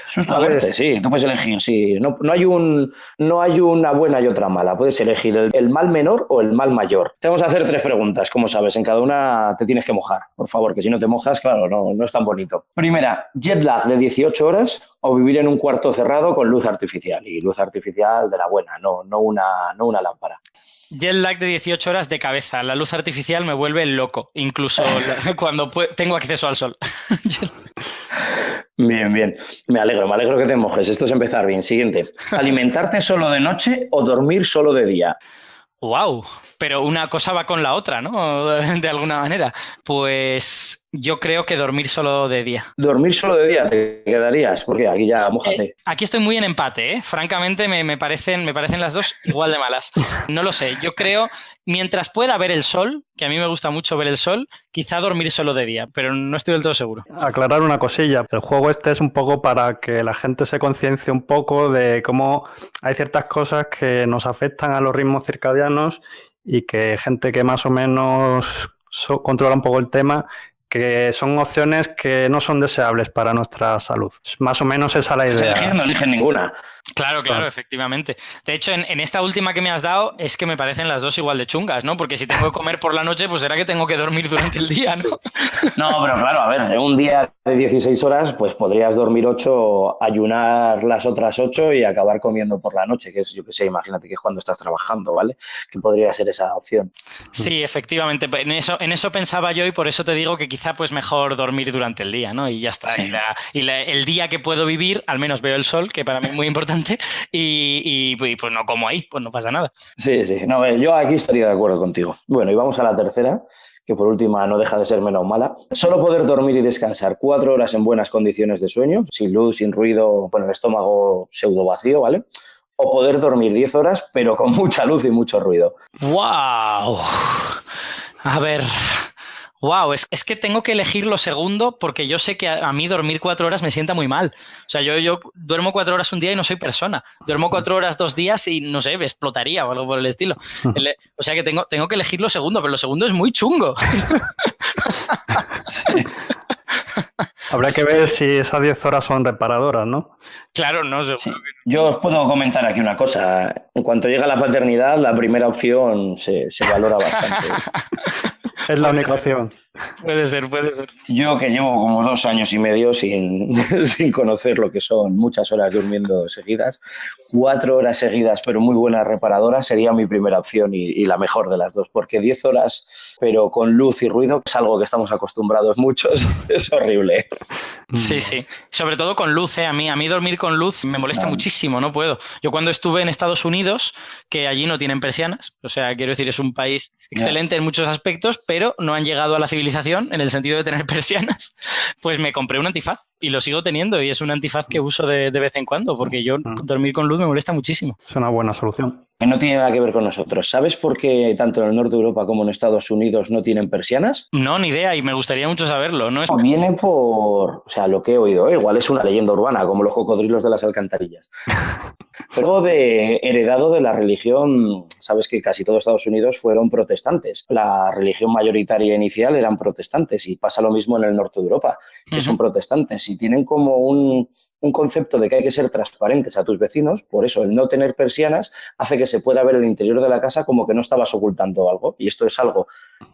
Susto a muerte, sí, tú puedes elegir, sí. No hay una buena y otra mala. Puedes elegir el mal menor o el mal mayor. Te vamos a hacer 3 preguntas, como sabes. En cada una te tienes que mojar, por favor, que si no te mojas, claro, no es tan bonito. Primera, jet lag de 18 horas o vivir en un cuarto cerrado con luz artificial. Y luz artificial de la buena, no una lámpara. Jet lag de 18 horas de cabeza. La luz artificial me vuelve loco, incluso cuando tengo acceso al sol. Bien. Me alegro que te mojes. Esto es empezar bien. Siguiente. ¿Alimentarte solo de noche o dormir solo de día? ¡Wow! Pero una cosa va con la otra, ¿no? De alguna manera. Pues yo creo que dormir solo de día. ¿Dormir solo de día te quedarías? Porque aquí ya mójate. Aquí estoy muy en empate, ¿eh? Francamente, me parecen las dos igual de malas. No lo sé. Yo creo, mientras pueda ver el sol, que a mí me gusta mucho ver el sol, quizá dormir solo de día, pero no estoy del todo seguro. Aclarar una cosilla. El juego este es un poco para que la gente se conciencie un poco de cómo hay ciertas cosas que nos afectan a los ritmos circadianos y que gente que más o menos controla un poco el tema, que son opciones que no son deseables para nuestra salud. Más o menos esa es la idea. No eligen ninguna. Claro, efectivamente. De hecho, en esta última que me has dado es que me parecen las dos igual de chungas, ¿no? Porque si tengo que comer por la noche, pues será que tengo que dormir durante el día, ¿no? No, pero claro, a ver, en un día de 16 horas, pues podrías dormir 8, ayunar las otras 8 y acabar comiendo por la noche, que es, yo qué sé, imagínate que es cuando estás trabajando, ¿vale? Que podría ser esa opción. Sí, efectivamente. En eso pensaba yo y por eso te digo que quizá pues mejor dormir durante el día, ¿no? Y ya está. Sí. El día que puedo vivir, al menos veo el sol, que para mí es muy importante, y pues no como ahí, pues no pasa nada. Sí. No, yo aquí estaría de acuerdo contigo. Bueno, y vamos a la tercera, que por última no deja de ser menos mala. Solo poder dormir y descansar 4 horas en buenas condiciones de sueño, sin luz, sin ruido, con el estómago pseudo vacío, ¿vale? O poder dormir 10 horas, pero con mucha luz y mucho ruido. ¡Wow! A ver... Wow, es que tengo que elegir lo segundo porque yo sé que a mí dormir 4 horas me sienta muy mal. O sea, yo duermo 4 horas un día y no soy persona. Duermo 4 horas 2 días y, no sé, me explotaría o algo por el estilo. O sea que tengo que elegir lo segundo, pero lo segundo es muy chungo. Sí. Habrá que ver si esas 10 horas son reparadoras, ¿no? Claro, no sé. Sí. Yo os puedo comentar aquí una cosa. En cuanto llega la paternidad, la primera opción se valora bastante. Es la única opción. Puede ser. Yo que llevo como 2 años y medio sin conocer lo que son muchas horas durmiendo seguidas, 4 horas seguidas pero muy buenas reparadoras sería mi primera opción y la mejor de las dos, porque 10 horas pero con luz y ruido es algo que estamos acostumbrados muchos, es horrible. Sí. Sobre todo con luz, ¿eh? A mí dormir con luz me molesta muchísimo, no puedo. Yo cuando estuve en Estados Unidos, que allí no tienen persianas, o sea, quiero decir, es un país excelente en muchos aspectos, pero no han llegado a la civilización en el sentido de tener persianas, pues me compré un antifaz y lo sigo teniendo y es un antifaz que uso de vez en cuando porque yo dormir con luz me molesta muchísimo. Es una buena solución. Que no tiene nada que ver con nosotros. ¿Sabes por qué tanto en el norte de Europa como en Estados Unidos no tienen persianas? No, ni idea y me gustaría mucho saberlo. No es... Viene por, o sea, lo que he oído, igual es una leyenda urbana, como los cocodrilos de las alcantarillas. Pero heredado de la religión, sabes que casi todo Estados Unidos fueron protestantes. La religión mayoritaria inicial eran protestantes y pasa lo mismo en el norte de Europa, que son protestantes y tienen como un concepto de que hay que ser transparentes a tus vecinos. Por eso el no tener persianas hace que se pueda ver el interior de la casa como que no estabas ocultando algo. Y esto es algo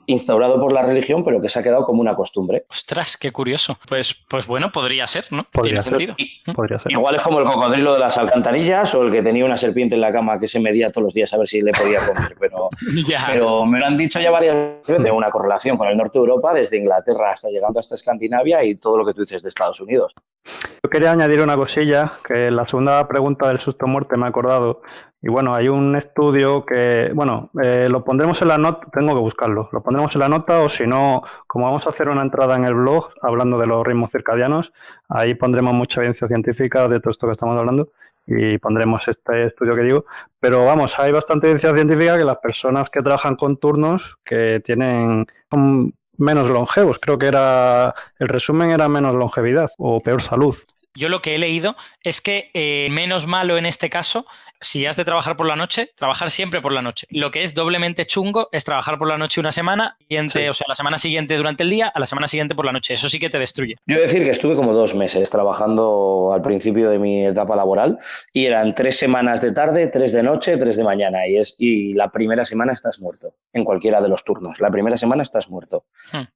instaurado por la religión, pero que se ha quedado como una costumbre. Ostras, qué curioso. Pues bueno, podría ser, ¿no? Podría Tiene ser. sentido. Podría ser. Igual es como el cocodrilo de las alcantarillas o el que tenía una serpiente en la cama que se medía todos los días a ver si le podía comer. Pero me lo han dicho ya varias veces, una correlación con el norte de Europa, desde Inglaterra hasta llegando hasta Escandinavia y todo lo que tú dices de Estados Unidos. Yo quería añadir una cosilla, que la segunda pregunta del susto muerte me he acordado. Y bueno, hay un estudio que, lo pondremos en la nota, tengo que buscarlo, lo pondremos en la nota o si no, como vamos a hacer una entrada en el blog hablando de los ritmos circadianos, ahí pondremos mucha evidencia científica de todo esto que estamos hablando y pondremos este estudio que digo. Pero vamos, hay bastante evidencia científica que las personas que trabajan con turnos que son menos longevos, creo que el resumen era menos longevidad o peor salud. Yo lo que he leído es que menos malo en este caso Si has de trabajar por la noche, trabajar siempre por la noche. Lo que es doblemente chungo es trabajar por la noche una semana, siguiente, o sea, la semana siguiente durante el día, a la semana siguiente por la noche. Eso sí que te destruye. Yo he de decir que estuve como 2 meses trabajando al principio de mi etapa laboral y eran 3 semanas de tarde, 3 de noche, 3 de mañana y la primera semana estás muerto en cualquiera de los turnos. La primera semana estás muerto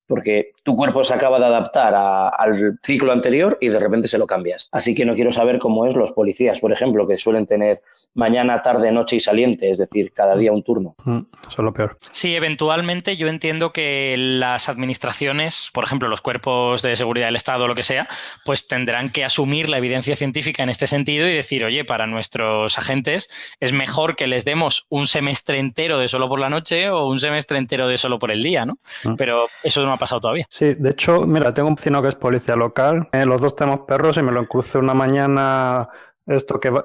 porque tu cuerpo se acaba de adaptar al ciclo anterior y de repente se lo cambias. Así que no quiero saber cómo es los policías, por ejemplo, que suelen tener mañana, tarde, noche y saliente, es decir, cada día un turno. Eso es lo peor. Sí, eventualmente yo entiendo que las administraciones, por ejemplo, los cuerpos de seguridad del Estado o lo que sea, pues tendrán que asumir la evidencia científica en este sentido y decir, oye, para nuestros agentes es mejor que les demos un semestre entero de solo por la noche o un semestre entero de solo por el día, ¿no? Pero eso no ha pasado todavía. Sí, de hecho, mira, tengo un vecino que es policía local, los dos tenemos perros y me lo crucé una mañana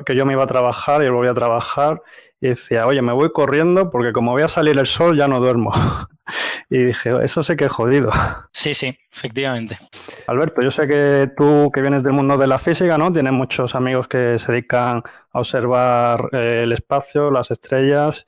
que yo me iba a trabajar y él volvía a trabajar y decía, oye, me voy corriendo porque como voy a salir el sol ya no duermo. Y dije, eso sé que es jodido. Sí, sí, efectivamente. Alberto, yo sé que tú que vienes del mundo de la física, ¿no? Tienes muchos amigos que se dedican a observar el espacio, las estrellas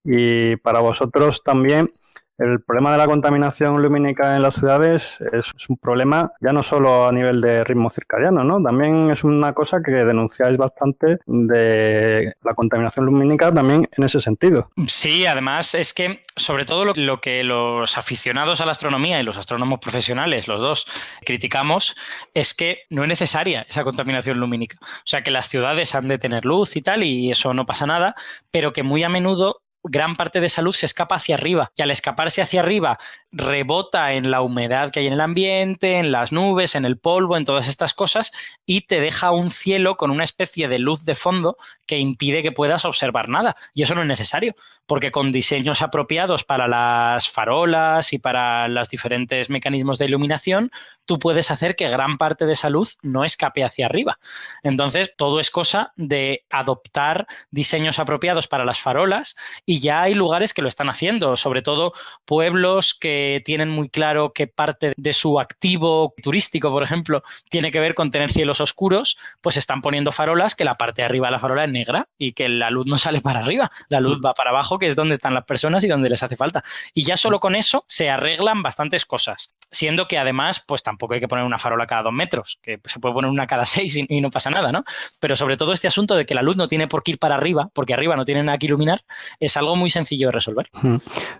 y para vosotros también. El problema de la contaminación lumínica en las ciudades es un problema ya no solo a nivel de ritmo circadiano, ¿no? También es una cosa que denunciáis bastante de la contaminación lumínica también en ese sentido. Sí, además es que sobre todo lo que los aficionados a la astronomía y los astrónomos profesionales, los dos, criticamos es que no es necesaria esa contaminación lumínica. O sea, que las ciudades han de tener luz y tal y eso no pasa nada, pero que muy a menudo gran parte de esa luz se escapa hacia arriba y al escaparse hacia arriba rebota en la humedad que hay en el ambiente, en las nubes, en el polvo, en todas estas cosas y te deja un cielo con una especie de luz de fondo que impide que puedas observar nada. Y eso no es necesario, porque con diseños apropiados para las farolas y para los diferentes mecanismos de iluminación, tú puedes hacer que gran parte de esa luz no escape hacia arriba. Entonces, todo es cosa de adoptar diseños apropiados para las farolas y ya hay lugares que lo están haciendo, sobre todo pueblos que tienen muy claro que parte de su activo turístico, por ejemplo, tiene que ver con tener cielos oscuros, pues están poniendo farolas que la parte de arriba de la farola es negra y que la luz no sale para arriba, la luz va para abajo, que es donde están las personas y donde les hace falta. Y ya solo con eso se arreglan bastantes cosas, siendo que además pues tampoco hay que poner una farola cada 2 metros, que se puede poner una cada 6 y no pasa nada, ¿no? Pero sobre todo este asunto de que la luz no tiene por qué ir para arriba, porque arriba no tiene nada que iluminar, es algo muy sencillo de resolver.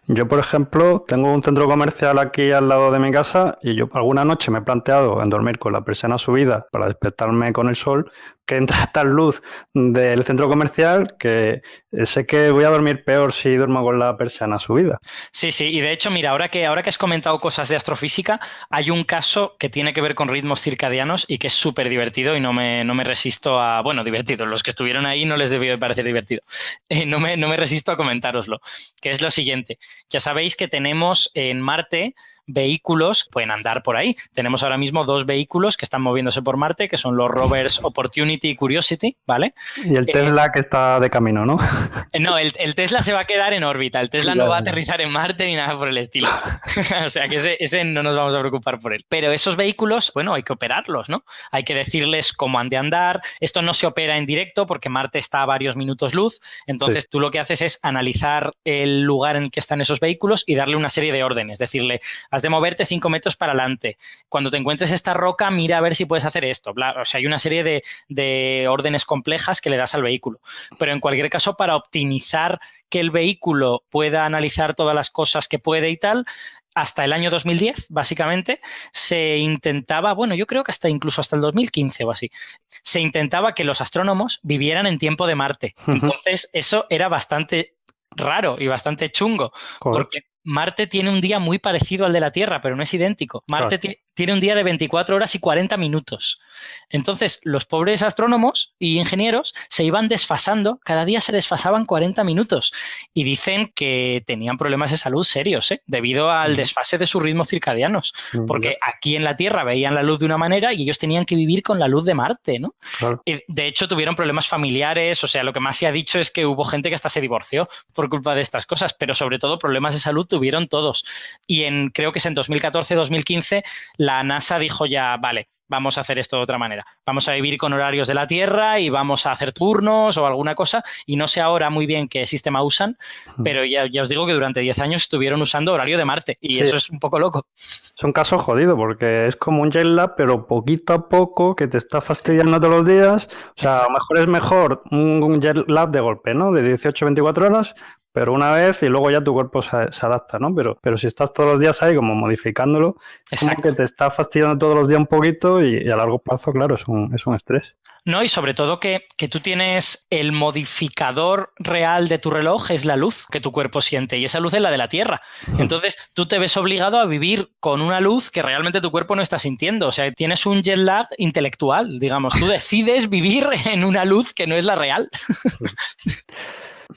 Yo, por ejemplo, tengo un centro comercial aquí al lado de mi casa y yo alguna noche me he planteado en dormir con la persiana subida para despertarme con el sol, que entra tal luz del centro comercial que sé que voy a dormir peor si duermo con la persiana subida. Sí, sí, y de hecho, mira, ahora que has comentado cosas de astrofísica, hay un caso que tiene que ver con ritmos circadianos y que es súper divertido y no me resisto a... Bueno, divertido, los que estuvieron ahí no les debió de parecer divertido. No me resisto a comentároslo, que es lo siguiente. Ya sabéis que tenemos en Marte vehículos, pueden andar por ahí. Tenemos ahora mismo 2 vehículos que están moviéndose por Marte, que son los rovers Opportunity y Curiosity, ¿vale? Y el Tesla que está de camino, ¿no? No, el Tesla se va a quedar en órbita. El Tesla no va a aterrizar en Marte ni nada por el estilo. O sea que ese no nos vamos a preocupar por él. Pero esos vehículos, bueno, hay que operarlos, ¿no? Hay que decirles cómo han de andar. Esto no se opera en directo porque Marte está a varios minutos luz. Entonces tú lo que haces es analizar el lugar en el que están esos vehículos y darle una serie de órdenes. Decirle, has de moverte 5 metros para adelante. Cuando te encuentres esta roca, mira a ver si puedes hacer esto. O sea, hay una serie de órdenes complejas que le das al vehículo. Pero en cualquier caso, para optimizar que el vehículo pueda analizar todas las cosas que puede y tal, hasta el año 2010, básicamente, se intentaba, bueno, yo creo que incluso hasta el 2015 o así, se intentaba que los astrónomos vivieran en tiempo de Marte. Entonces, eso era bastante raro y bastante chungo, porque Marte tiene un día muy parecido al de la Tierra, pero no es idéntico. Marte tiene un día de 24 horas y 40 minutos. Entonces, los pobres astrónomos y ingenieros se iban desfasando, cada día se desfasaban 40 minutos y dicen que tenían problemas de salud serios, debido al desfase de sus ritmos circadianos, porque aquí en la Tierra veían la luz de una manera y ellos tenían que vivir con la luz de Marte, ¿no? Claro. Y de hecho, tuvieron problemas familiares, o sea, lo que más se ha dicho es que hubo gente que hasta se divorció por culpa de estas cosas, pero sobre todo problemas de salud tuvieron todos. Y creo que es en 2014-2015 la NASA dijo ya, vale, vamos a hacer esto de otra manera. Vamos a vivir con horarios de la Tierra y vamos a hacer turnos o alguna cosa. Y no sé ahora muy bien qué sistema usan, pero ya os digo que durante 10 años estuvieron usando horario de Marte y eso es un poco loco. Es un caso jodido porque es como un jet lag, pero poquito a poco, que te está fastidiando todos los días. O sea, a lo mejor es mejor un jet lag de golpe, ¿no? De 18 a 24 horas, pero una vez y luego ya tu cuerpo se adapta, ¿no? Pero si estás todos los días ahí como modificándolo, es como que te está fastidiando todos los días un poquito y a largo plazo, claro, es un estrés. No, y sobre todo que tú tienes el modificador real de tu reloj es la luz que tu cuerpo siente y esa luz es la de la Tierra. Entonces tú te ves obligado a vivir con una luz que realmente tu cuerpo no está sintiendo. O sea, tienes un jet lag intelectual, digamos. Tú decides vivir en una luz que no es la real.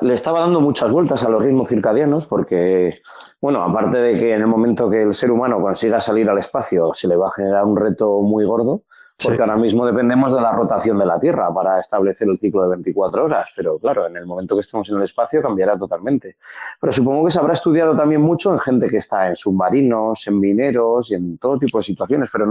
Le estaba dando muchas vueltas a los ritmos circadianos porque, bueno, aparte de que en el momento que el ser humano consiga salir al espacio se le va a generar un reto muy gordo, porque ahora mismo dependemos de la rotación de la Tierra para establecer el ciclo de 24 horas, pero claro, en el momento que estemos en el espacio cambiará totalmente. Pero supongo que se habrá estudiado también mucho en gente que está en submarinos, en mineros y en todo tipo de situaciones, pero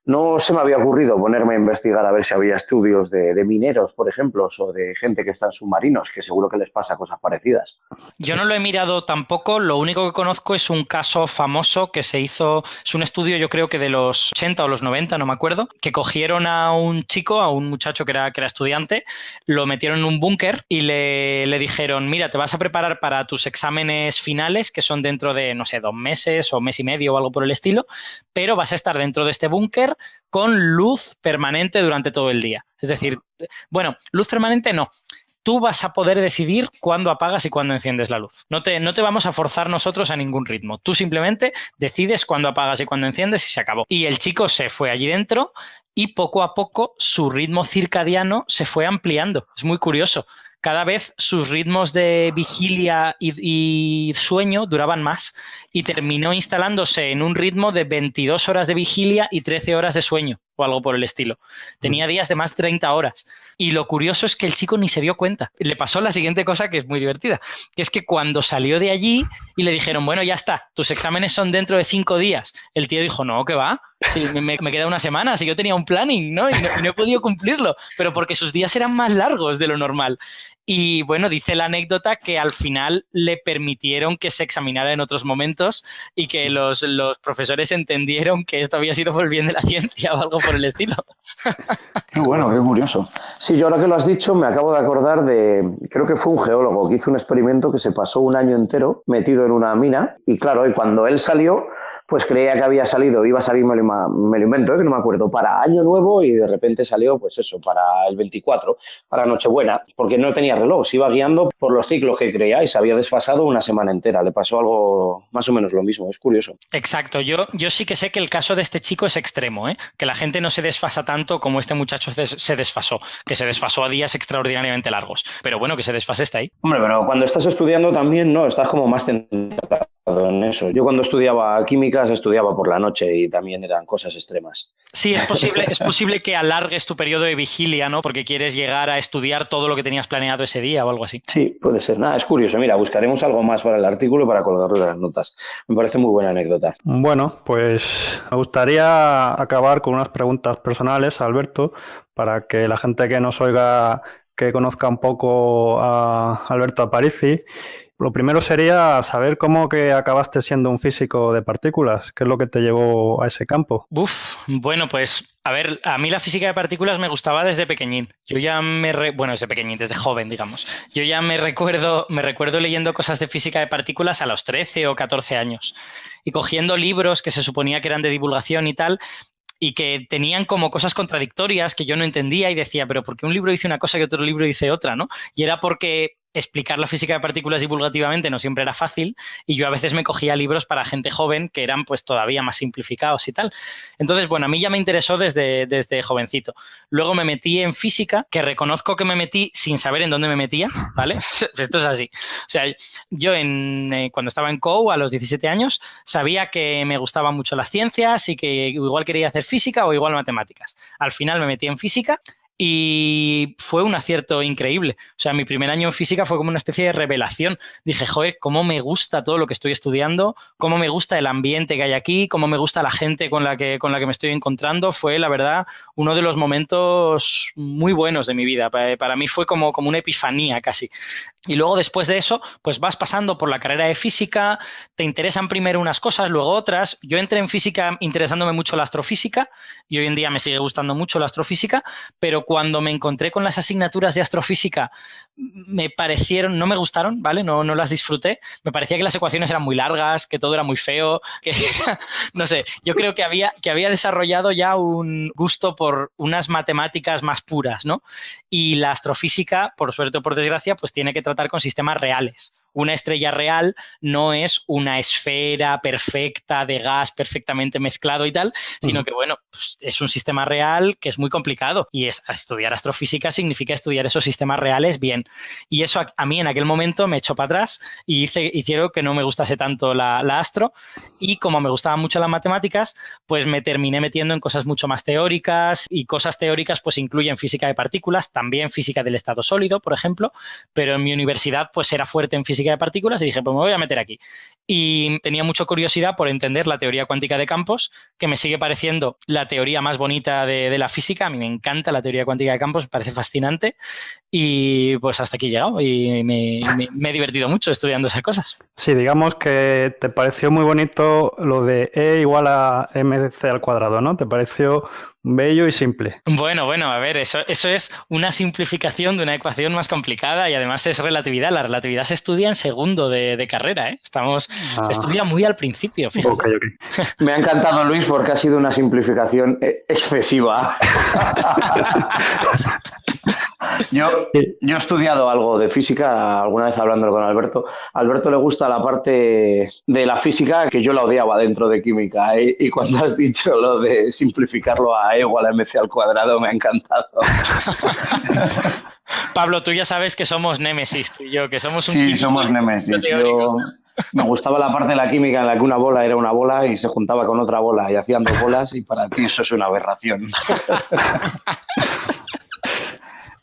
no se me había ocurrido ponerme a investigar a ver si había estudios de mineros, por ejemplo, o de gente que está en submarinos, que seguro que les pasa cosas parecidas. Yo no lo he mirado tampoco, lo único que conozco es un caso famoso que se hizo, es un estudio yo creo que de los 80 o los 90, no me acuerdo, que cogieron a un chico, a un muchacho que era estudiante, lo metieron en un búnker y le dijeron, mira, te vas a preparar para tus exámenes finales, que son dentro de, no sé, 2 meses o mes y medio o algo por el estilo, pero vas a estar dentro de este búnker con luz permanente durante todo el día. Es decir, bueno, luz permanente no. Tú vas a poder decidir cuándo apagas y cuándo enciendes la luz. No te vamos a forzar nosotros a ningún ritmo. Tú simplemente decides cuándo apagas y cuándo enciendes y se acabó. Y el chico se fue allí dentro y poco a poco su ritmo circadiano se fue ampliando. Es muy curioso. Cada vez sus ritmos de vigilia y sueño duraban más y terminó instalándose en un ritmo de 22 horas de vigilia y 13 horas de sueño o algo por el estilo. Tenía días de más de 30 horas. Y lo curioso es que el chico ni se dio cuenta. Le pasó la siguiente cosa que es muy divertida, que es que cuando salió de allí y le dijeron, bueno, ya está, tus exámenes son dentro de 5 días. El tío dijo, no, ¿qué va? Sí, me queda una semana, si yo tenía un planning, ¿no? Y no he podido cumplirlo, pero porque sus días eran más largos de lo normal. Y bueno, dice la anécdota que al final le permitieron que se examinara en otros momentos y que los profesores entendieron que esto había sido por el bien de la ciencia o algo por el estilo. Qué bueno, qué curioso. Sí, yo ahora que lo has dicho me acabo de acordar creo que fue un geólogo que hizo un experimento que se pasó un año entero metido en una mina y claro, y cuando él salió, pues creía que había salido, iba a salir, me lo invento, que no me acuerdo, para Año Nuevo y de repente salió, pues eso, para el 24, para Nochebuena, porque no tenía reloj, se iba guiando por los ciclos que creía y se había desfasado una semana entera. Le pasó algo más o menos lo mismo, es curioso. Exacto, yo sí que sé que el caso de este chico es extremo, ¿eh? Que la gente no se desfasa tanto como este muchacho se desfasó, que se desfasó a días extraordinariamente largos, pero bueno, que se desfase está ahí. Hombre, pero cuando estás estudiando también, no, estás como más centrado en eso. Yo cuando estudiaba químicas estudiaba por la noche y también eran cosas extremas. Sí, es posible que alargues tu periodo de vigilia, ¿no? Porque quieres llegar a estudiar todo lo que tenías planeado ese día o algo así. Sí, puede ser. Nada, es curioso. Mira, buscaremos algo más para el artículo para colgarlo en las notas. Me parece muy buena anécdota. Bueno, pues me gustaría acabar con unas preguntas personales, Alberto, para que la gente que nos oiga, que conozca un poco a Alberto Aparici. Lo primero sería saber cómo que acabaste siendo un físico de partículas. ¿Qué es lo que te llevó a ese campo? Bueno, pues, a ver, a mí la física de partículas me gustaba desde pequeñín. Yo ya desde pequeñín, desde joven, digamos. Yo ya me recuerdo leyendo cosas de física de partículas a los 13 o 14 años y cogiendo libros que se suponía que eran de divulgación y tal, y que tenían como cosas contradictorias que yo no entendía y decía, pero ¿por qué un libro dice una cosa y otro libro dice otra, no? Y era porque explicar la física de partículas divulgativamente no siempre era fácil y yo a veces me cogía libros para gente joven que eran pues todavía más simplificados y tal. Entonces, bueno, a mí ya me interesó desde jovencito. Luego me metí en física, que reconozco que me metí sin saber en dónde me metía, ¿vale? Esto es así. O sea, yo cuando estaba en COU a los 17 años sabía que me gustaban mucho las ciencias y que igual quería hacer física o igual matemáticas. Al final me metí en física. y fue un acierto increíble. O sea, mi primer año en física fue como una especie de revelación. Dije, joder, cómo me gusta todo lo que estoy estudiando, cómo me gusta el ambiente que hay aquí, cómo me gusta la gente con la que me estoy encontrando. Fue, la verdad, uno de los momentos muy buenos de mi vida. Para mí fue como una epifanía casi. Y luego, después de eso, pues vas pasando por la carrera de física, te interesan primero unas cosas, luego otras. Yo entré en física interesándome mucho la astrofísica y hoy en día me sigue gustando mucho la astrofísica, pero cuando me encontré con las asignaturas de astrofísica me parecieron, no me gustaron, ¿vale? No las disfruté. Me parecía que las ecuaciones eran muy largas, que todo era muy feo, que no sé, yo creo que había desarrollado ya un gusto por unas matemáticas más puras, ¿no? Y la astrofísica, por suerte o por desgracia, pues tiene que tratar con sistemas reales. Una estrella real no es una esfera perfecta de gas perfectamente mezclado y tal, sino que, bueno, pues es un sistema real que es muy complicado y estudiar astrofísica significa estudiar esos sistemas reales bien. Y eso a mí en aquel momento me echó para atrás y hicieron que no me gustase tanto la astro, y como me gustaban mucho las matemáticas, pues me terminé metiendo en cosas mucho más teóricas, y cosas teóricas pues incluyen física de partículas, también física del estado sólido, por ejemplo, pero en mi universidad pues era fuerte en física de partículas y dije, pues me voy a meter aquí. Y tenía mucha curiosidad por entender la teoría cuántica de campos, que me sigue pareciendo la teoría más bonita de la física. A mí me encanta la teoría cuántica de campos, me parece fascinante, y pues hasta aquí he llegado y me he divertido mucho estudiando esas cosas. Sí, digamos que te pareció muy bonito lo de E igual a mc al cuadrado, ¿no? Te pareció bello y simple. Bueno, a ver, eso es una simplificación de una ecuación más complicada, y además es relatividad. La relatividad se estudia en segundo de carrera, ¿eh? Se estudia muy al principio, fíjate. Okay. Me ha encantado, Luis, porque ha sido una simplificación excesiva. Yo he estudiado algo de física, alguna vez hablándolo con Alberto. A Alberto le gusta la parte de la física que yo la odiaba dentro de química, ¿eh? Y cuando has dicho lo de simplificarlo a E igual a mc al cuadrado, me ha encantado. Pablo, tú ya sabes que somos némesis, tú y yo, que somos un Sí, somos némesis. Me gustaba la parte de la química en la que una bola era una bola y se juntaba con otra bola y hacían dos bolas, y para ti eso es una aberración.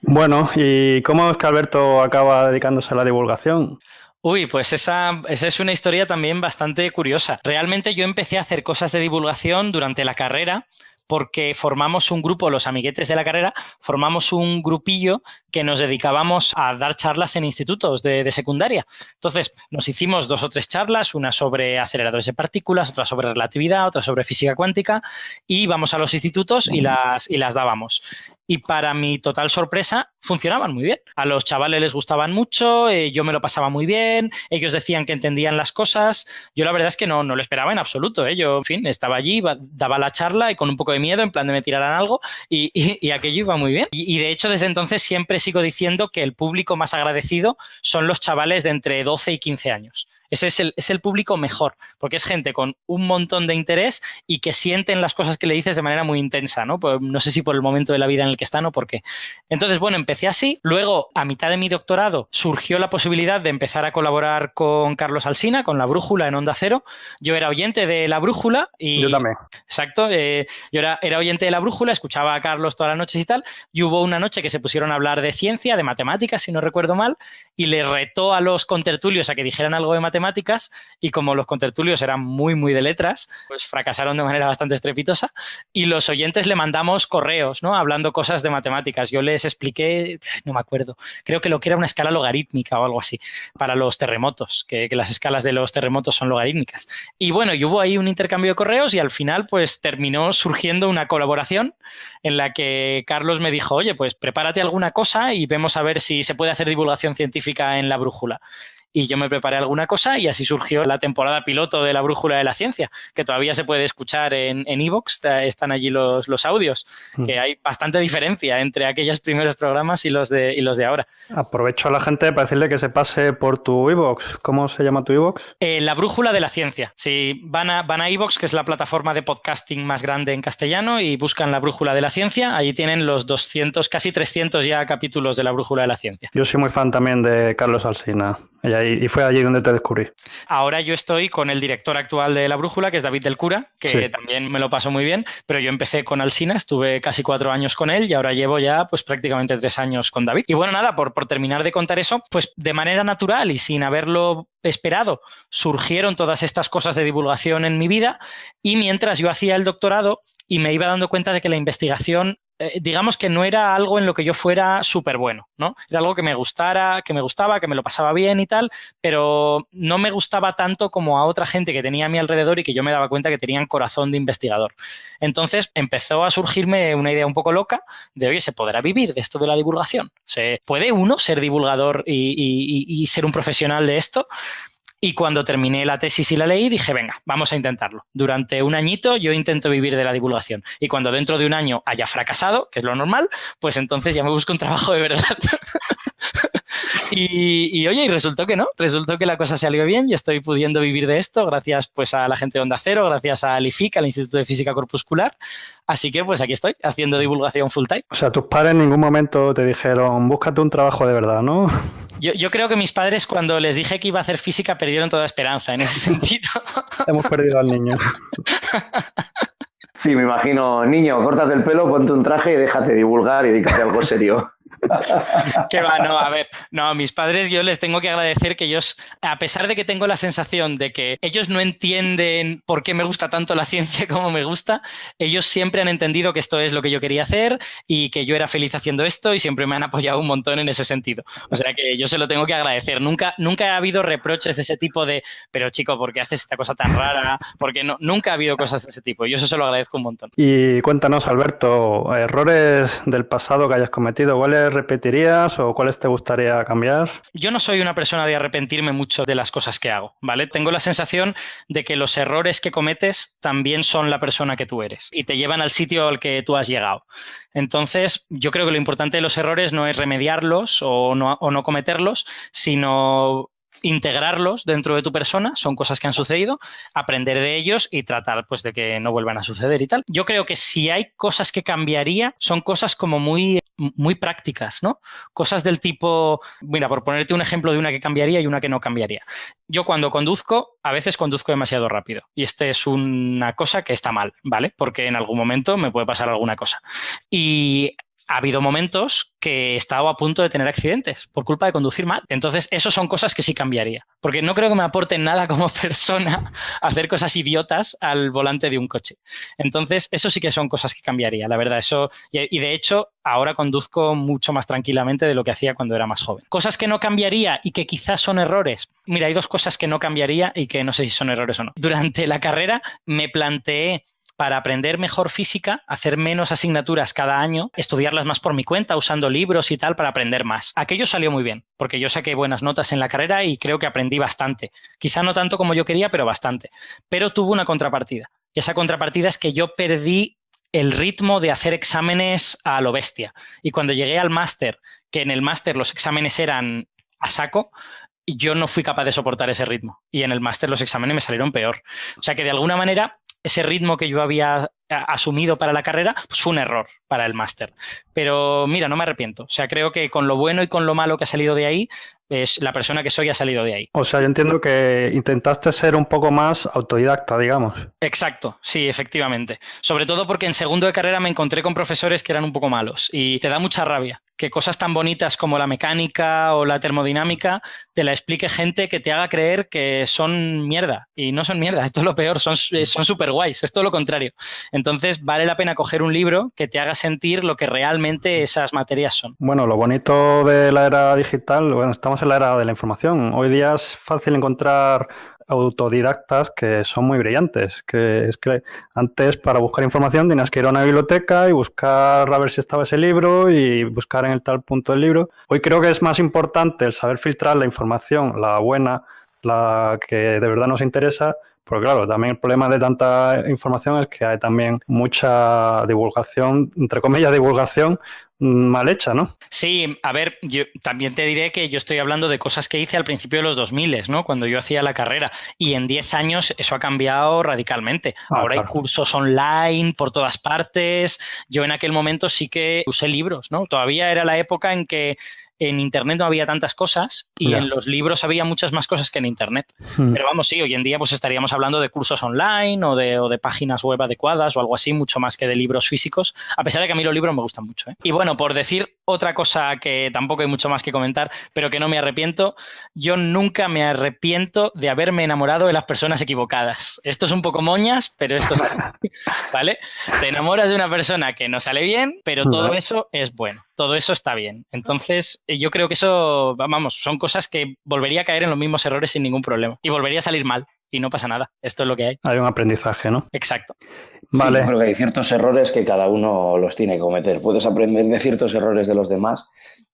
Bueno, ¿y cómo es que Alberto acaba dedicándose a la divulgación? Uy, pues esa es una historia también bastante curiosa. Realmente yo empecé a hacer cosas de divulgación durante la carrera, porque formamos un grupo, los amiguetes de la carrera, formamos un grupillo que nos dedicábamos a dar charlas en institutos de secundaria. Entonces, nos hicimos 2 o 3 charlas, una sobre aceleradores de partículas, otra sobre relatividad, otra sobre física cuántica, y íbamos a los institutos y las dábamos. Y para mi total sorpresa, funcionaban muy bien. A los chavales les gustaban mucho, yo me lo pasaba muy bien, ellos decían que entendían las cosas. Yo la verdad es que no lo esperaba en absoluto, ¿eh? Yo, en fin, estaba allí, daba la charla y con un poco de miedo, en plan de me tiraran algo, y aquello iba muy bien. Y de hecho, desde entonces siempre sigo diciendo que el público más agradecido son los chavales de entre 12 y 15 años. Ese es el público mejor, porque es gente con un montón de interés y que sienten las cosas que le dices de manera muy intensa, ¿no? Pues no sé si por el momento de la vida en el que están o por qué. Entonces, bueno, empecé así. Luego, a mitad de mi doctorado, surgió la posibilidad de empezar a colaborar con Carlos Alsina, con La Brújula en Onda Cero. Yo era oyente de La Brújula y... Yo también. Exacto. Yo era oyente de La Brújula, escuchaba a Carlos todas las noches y tal, y hubo una noche que se pusieron a hablar de ciencia, de matemáticas, si no recuerdo mal, y le retó a los contertulios a que dijeran algo de matemáticas, y como los contertulios eran muy, muy de letras, pues fracasaron de manera bastante estrepitosa, y los oyentes le mandamos correos, ¿no? Hablando cosas de matemáticas. Yo les expliqué, no me acuerdo, creo que lo que era una escala logarítmica o algo así, para los terremotos, que las escalas de los terremotos son logarítmicas. Y bueno, y hubo ahí un intercambio de correos y al final pues terminó surgiendo una colaboración en la que Carlos me dijo, oye, pues prepárate alguna cosa y vemos a ver si se puede hacer divulgación científica en La Brújula. Y yo me preparé alguna cosa y así surgió la temporada piloto de La Brújula de la Ciencia, que todavía se puede escuchar en iVoox, están allí los audios, que hay bastante diferencia entre aquellos primeros programas y los de ahora. Aprovecho a la gente para decirle que se pase por tu iVoox. ¿Cómo se llama tu iVoox? La Brújula de la Ciencia. Si van a iVoox, que es la plataforma de podcasting más grande en castellano, y buscan La Brújula de la Ciencia, allí tienen los 200, casi 300 ya capítulos de La Brújula de la Ciencia. Yo soy muy fan también de Carlos Alsina. Y y fue allí donde te descubrí. Ahora yo estoy con el director actual de La Brújula, que es David del Cura, que Sí. también me lo paso muy bien, pero yo empecé con Alsina, estuve casi 4 años con él y ahora llevo ya pues prácticamente 3 años con David. Y bueno, nada, por terminar de contar eso, pues de manera natural y sin haberlo esperado, surgieron todas estas cosas de divulgación en mi vida y mientras yo hacía el doctorado y me iba dando cuenta de que la investigación digamos que no era algo en lo que yo fuera súper bueno, ¿no? Era algo que me gustaba, que me lo pasaba bien y tal, pero no me gustaba tanto como a otra gente que tenía a mi alrededor y que yo me daba cuenta que tenían corazón de investigador. Entonces empezó a surgirme una idea un poco loca de, oye, ¿se podrá vivir de esto de la divulgación? ¿Puede uno ser divulgador y ser un profesional de esto? Y cuando terminé la tesis y la leí, dije, venga, vamos a intentarlo. Durante un añito yo intento vivir de la divulgación. Y cuando dentro de un año haya fracasado, que es lo normal, pues entonces ya me busco un trabajo de verdad. Oye, y resultó que no, resultó que la cosa salió bien y estoy pudiendo vivir de esto gracias pues a la gente de Onda Cero, gracias al IFIC, al Instituto de Física Corpuscular. Así que pues aquí estoy, haciendo divulgación full time. O sea, tus padres en ningún momento te dijeron, búscate un trabajo de verdad, ¿no? Yo creo que mis padres, cuando les dije que iba a hacer física, perdieron toda esperanza en ese sentido. Hemos perdido al niño. Sí, me imagino, niño, córtate el pelo, ponte un traje y déjate divulgar y dedícate a algo serio. Que va, no, a ver, no, a mis padres yo les tengo que agradecer que ellos, a pesar de que tengo la sensación de que ellos no entienden por qué me gusta tanto la ciencia como me gusta, ellos siempre han entendido que esto es lo que yo quería hacer y que yo era feliz haciendo esto y siempre me han apoyado un montón en ese sentido. O sea que yo se lo tengo que agradecer. Nunca ha habido reproches de ese tipo de, pero chico, ¿por qué haces esta cosa tan rara? Porque no, nunca ha habido cosas de ese tipo. Yo eso se lo agradezco un montón. Y cuéntanos, Alberto, errores del pasado que hayas cometido, ¿cuáles repetirías o cuáles te gustaría cambiar? Yo no soy una persona de arrepentirme mucho de las cosas que hago, ¿vale? Tengo la sensación de que los errores que cometes también son la persona que tú eres y te llevan al sitio al que tú has llegado. Entonces, yo creo que lo importante de los errores no es remediarlos o no cometerlos, sino integrarlos dentro de tu persona, son cosas que han sucedido, aprender de ellos y tratar pues de que no vuelvan a suceder y tal. Yo creo que si hay cosas que cambiaría, son cosas como muy prácticas, ¿no? Cosas del tipo, mira, por ponerte un ejemplo de una que cambiaría y una que no cambiaría. Yo cuando conduzco, a veces conduzco demasiado rápido y es una cosa que está mal, ¿vale? Porque en algún momento me puede pasar alguna cosa. Y ha habido momentos que he estado a punto de tener accidentes por culpa de conducir mal. Entonces, eso son cosas que sí cambiaría. Porque no creo que me aporten nada como persona hacer cosas idiotas al volante de un coche. Entonces, eso sí que son cosas que cambiaría, la verdad. Y de hecho, ahora conduzco mucho más tranquilamente de lo que hacía cuando era más joven. Cosas que no cambiaría y que quizás son errores. Mira, hay 2 cosas que no cambiaría y que no sé si son errores o no. Durante la carrera me planteé, para aprender mejor física, hacer menos asignaturas cada año, estudiarlas más por mi cuenta, usando libros y tal, para aprender más. Aquello salió muy bien, porque yo saqué buenas notas en la carrera y creo que aprendí bastante. Quizá no tanto como yo quería, pero bastante. Pero tuvo una contrapartida. Y esa contrapartida es que yo perdí el ritmo de hacer exámenes a lo bestia. Y cuando llegué al máster, que en el máster los exámenes eran a saco, yo no fui capaz de soportar ese ritmo. Y en el máster los exámenes me salieron peor. O sea que de alguna manera ese ritmo que yo había asumido para la carrera, pues fue un error para el máster. Pero mira, no me arrepiento. O sea, creo que con lo bueno y con lo malo que ha salido de ahí, la persona que soy ha salido de ahí. O sea, yo entiendo que intentaste ser un poco más autodidacta, digamos. Exacto, sí, efectivamente. Sobre todo porque en segundo de carrera me encontré con profesores que eran un poco malos y te da mucha rabia que cosas tan bonitas como la mecánica o la termodinámica te la explique gente que te haga creer que son mierda. Y no son mierda, esto es lo peor, son súper guays, es todo lo contrario. Entonces vale la pena coger un libro que te haga sentir lo que realmente esas materias son. Bueno, lo bonito de la era digital, bueno, estamos en la era de la información. Hoy día es fácil encontrar autodidactas que son muy brillantes, que es que antes para buscar información tenías que ir a una biblioteca y buscar a ver si estaba ese libro y buscar en el tal punto del libro. Hoy creo que es más importante el saber filtrar la información, la buena, la que de verdad nos interesa, porque claro, también el problema de tanta información es que hay también mucha divulgación, entre comillas, divulgación mal hecha, ¿no? Sí, a ver, yo también te diré que yo estoy hablando de cosas que hice al principio de los 2000, ¿no? Cuando yo hacía la carrera. Y en 10 años eso ha cambiado radicalmente. Ahora claro. Hay cursos online por todas partes. Yo en aquel momento sí que usé libros, ¿no? Todavía era la época en que en Internet no había tantas cosas y en los libros había muchas más cosas que en Internet. Pero vamos, sí, hoy en día pues estaríamos hablando de cursos online o de páginas web adecuadas o algo así, mucho más que de libros físicos, a pesar de que a mí los libros me gustan mucho, ¿eh? Y bueno, por decir otra cosa que tampoco hay mucho más que comentar, pero que no me arrepiento, yo nunca me arrepiento de haberme enamorado de las personas equivocadas. Esto es un poco moñas, pero esto es así, ¿vale? Te enamoras de una persona que no sale bien, pero todo eso es bueno. Todo eso está bien. Entonces, yo creo que eso, vamos, son cosas que volvería a caer en los mismos errores sin ningún problema. Y volvería a salir mal. Y no pasa nada. Esto es lo que hay. Hay un aprendizaje, ¿no? Exacto. Vale. Sí, yo creo que hay ciertos errores que cada uno los tiene que cometer. Puedes aprender de ciertos errores de los demás,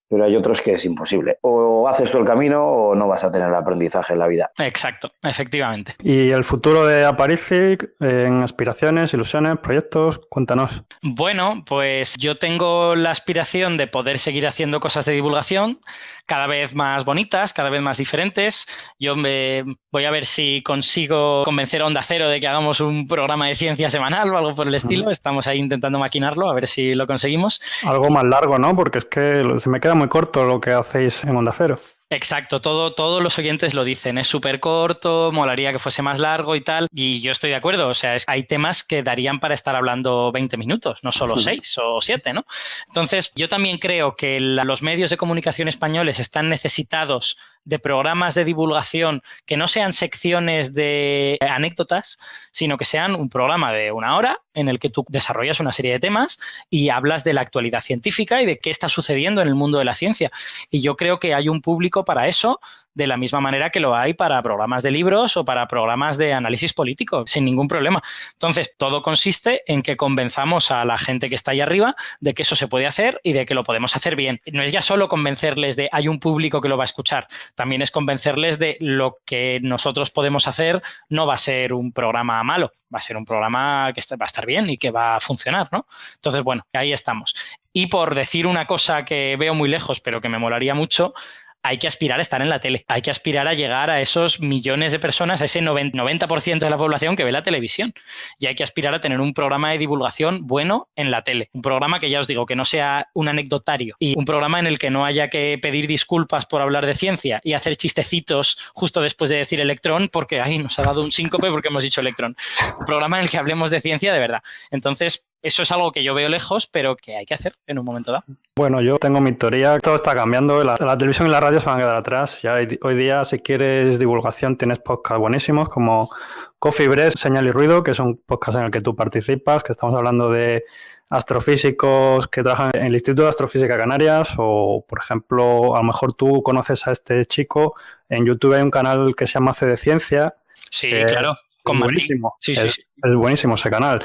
pero hay otros que es imposible. O haces tú el camino o no vas a tener aprendizaje en la vida. Exacto, efectivamente. ¿Y el futuro de Aparici en aspiraciones, ilusiones, proyectos? Cuéntanos. Bueno, pues yo tengo la aspiración de poder seguir haciendo cosas de divulgación cada vez más bonitas, cada vez más diferentes. Yo voy a ver si consigo convencer a Onda Cero de que hagamos un programa de ciencia semanal o algo por el estilo. Estamos ahí intentando maquinarlo, a ver si lo conseguimos. Algo más largo, ¿no? Porque es que se me queda muy corto lo que hacéis en Onda Cero. Exacto, todos los oyentes lo dicen, es súper corto, molaría que fuese más largo y tal, y yo estoy de acuerdo, o sea, hay temas que darían para estar hablando 20 minutos, no solo 6 o 7, ¿no? Entonces, yo también creo que los medios de comunicación españoles están necesitados de programas de divulgación que no sean secciones de anécdotas, sino que sean un programa de 1 hora en el que tú desarrollas una serie de temas y hablas de la actualidad científica y de qué está sucediendo en el mundo de la ciencia. Y yo creo que hay un público para eso, de la misma manera que lo hay para programas de libros o para programas de análisis político, sin ningún problema. Entonces, todo consiste en que convenzamos a la gente que está ahí arriba de que eso se puede hacer y de que lo podemos hacer bien. No es ya solo convencerles de hay un público que lo va a escuchar, también es convencerles de lo que nosotros podemos hacer no va a ser un programa malo, va a ser un programa que va a estar bien y que va a funcionar, ¿no? Entonces, bueno, ahí estamos. Y por decir una cosa que veo muy lejos, pero que me molaría mucho, hay que aspirar a estar en la tele, hay que aspirar a llegar a esos millones de personas, a ese 90% de la población que ve la televisión, y hay que aspirar a tener un programa de divulgación bueno en la tele, un programa que ya os digo, que no sea un anecdotario y un programa en el que no haya que pedir disculpas por hablar de ciencia y hacer chistecitos justo después de decir electrón porque nos ha dado un síncope porque hemos dicho electrón, un programa en el que hablemos de ciencia de verdad. Entonces, eso es algo que yo veo lejos, pero que hay que hacer en un momento dado. Bueno, yo tengo mi teoría. Todo está cambiando. La televisión y la radio se van a quedar atrás. Ya hoy día, si quieres divulgación, tienes podcasts buenísimos como Coffee Break, Señal y Ruido, que es un podcast en el que tú participas, que estamos hablando de astrofísicos que trabajan en el Instituto de Astrofísica Canarias o, por ejemplo, a lo mejor tú conoces a este chico. En YouTube hay un canal que se llama C de Ciencia. Sí, claro. Con buenísimo. Sí. Es buenísimo ese canal.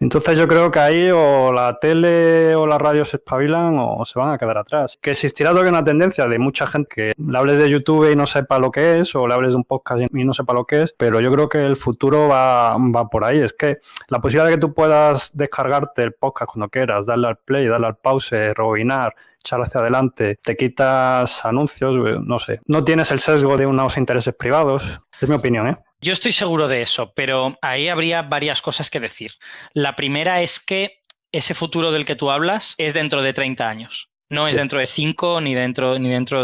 Entonces yo creo que ahí o la tele o la radio se espabilan o se van a quedar atrás. Que existirá todavía una tendencia de mucha gente que le hables de YouTube y no sepa lo que es, o le hables de un podcast y no sepa lo que es, pero yo creo que el futuro va por ahí. Es que la posibilidad de que tú puedas descargarte el podcast cuando quieras, darle al play, darle al pause, rebobinar, echar hacia adelante, te quitas anuncios, no sé. No tienes el sesgo de unos intereses privados. Es mi opinión, ¿eh? Yo estoy seguro de eso, pero ahí habría varias cosas que decir. La primera es que ese futuro del que tú hablas es dentro de 30 años. No es dentro de 5 ni dentro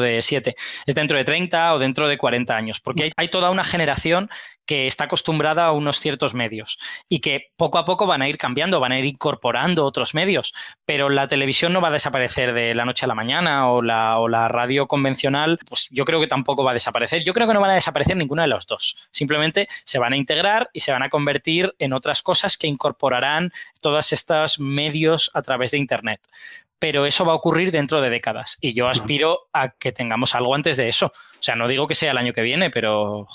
de 7. Es dentro de 30 o dentro de 40 años. Porque hay toda una generación que está acostumbrada a unos ciertos medios y que poco a poco van a ir cambiando, van a ir incorporando otros medios. Pero la televisión no va a desaparecer de la noche a la mañana o la radio convencional, pues yo creo que tampoco va a desaparecer. Yo creo que no van a desaparecer ninguna de las dos. Simplemente se van a integrar y se van a convertir en otras cosas que incorporarán todos estos medios a través de Internet. Pero eso va a ocurrir dentro de décadas y yo aspiro a que tengamos algo antes de eso. O sea, no digo que sea el año que viene, pero,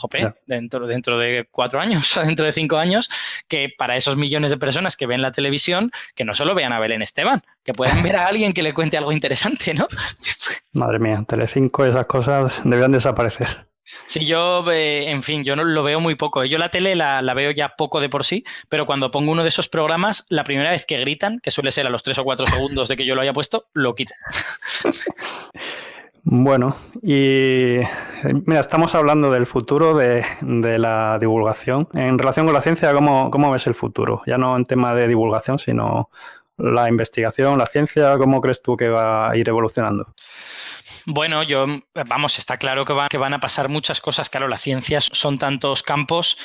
dentro de 4 años o dentro de 5 años, que para esos millones de personas que ven la televisión, que no solo vean a Belén Esteban, que puedan ver a alguien que le cuente algo interesante, ¿no? Madre mía, Telecinco, esas cosas deberían desaparecer. Sí, yo, en fin, yo no lo veo muy poco. Yo la tele la veo ya poco de por sí, pero cuando pongo uno de esos programas, la primera vez que gritan, que suele ser a los 3 o 4 segundos de que yo lo haya puesto, lo quito. Bueno, y mira, estamos hablando del futuro de la divulgación. En relación con la ciencia, ¿cómo ves el futuro? Ya no en tema de divulgación, sino la investigación, la ciencia, ¿cómo crees tú que va a ir evolucionando? Bueno, está claro que van a pasar muchas cosas. Claro, las ciencias son tantos campos.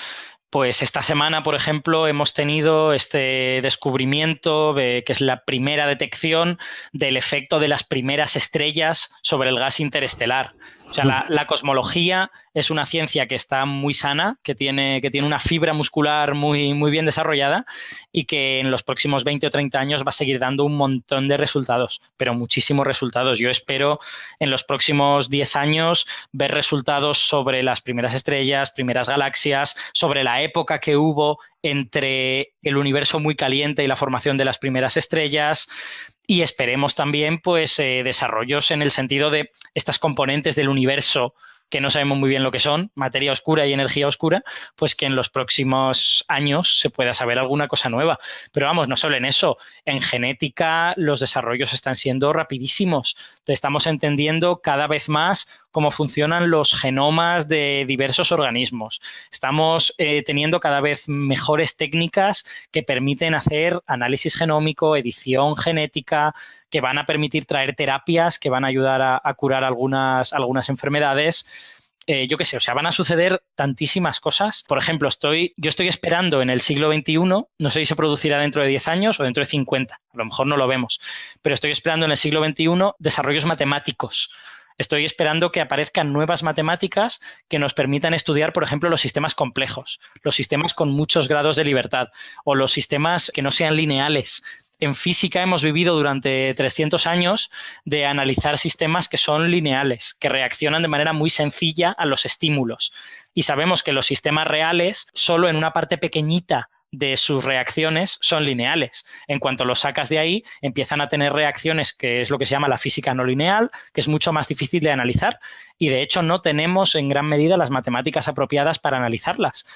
Pues esta semana, por ejemplo, hemos tenido este descubrimiento que es la primera detección del efecto de las primeras estrellas sobre el gas interestelar. O sea, la cosmología es una ciencia que está muy sana, que tiene una fibra muscular muy, muy bien desarrollada y que en los próximos 20 o 30 años va a seguir dando un montón de resultados, pero muchísimos resultados. Yo espero en los próximos 10 años ver resultados sobre las primeras estrellas, primeras galaxias, sobre la época que hubo entre el universo muy caliente y la formación de las primeras estrellas. Y esperemos también pues, desarrollos en el sentido de estas componentes del universo que no sabemos muy bien lo que son, materia oscura y energía oscura, pues que en los próximos años se pueda saber alguna cosa nueva. Pero vamos, no solo en eso, en genética los desarrollos están siendo rapidísimos. Estamos entendiendo cada vez más cómo funcionan los genomas de diversos organismos. Estamos teniendo cada vez mejores técnicas que permiten hacer análisis genómico, edición genética, que van a permitir traer terapias que van a ayudar a curar algunas enfermedades. Yo qué sé, o sea, van a suceder tantísimas cosas. Por ejemplo, yo estoy esperando en el siglo XXI, no sé si se producirá dentro de 10 años o dentro de 50, a lo mejor no lo vemos, pero estoy esperando en el siglo XXI desarrollos matemáticos. Estoy esperando que aparezcan nuevas matemáticas que nos permitan estudiar, por ejemplo, los sistemas complejos, los sistemas con muchos grados de libertad o los sistemas que no sean lineales. En física hemos vivido durante 300 años de analizar sistemas que son lineales, que reaccionan de manera muy sencilla a los estímulos. Y sabemos que los sistemas reales, solo en una parte pequeñita de sus reacciones son lineales. En cuanto los sacas de ahí, empiezan a tener reacciones, que es lo que se llama la física no lineal, que es mucho más difícil de analizar. Y de hecho no tenemos en gran medida las matemáticas apropiadas para analizarlas.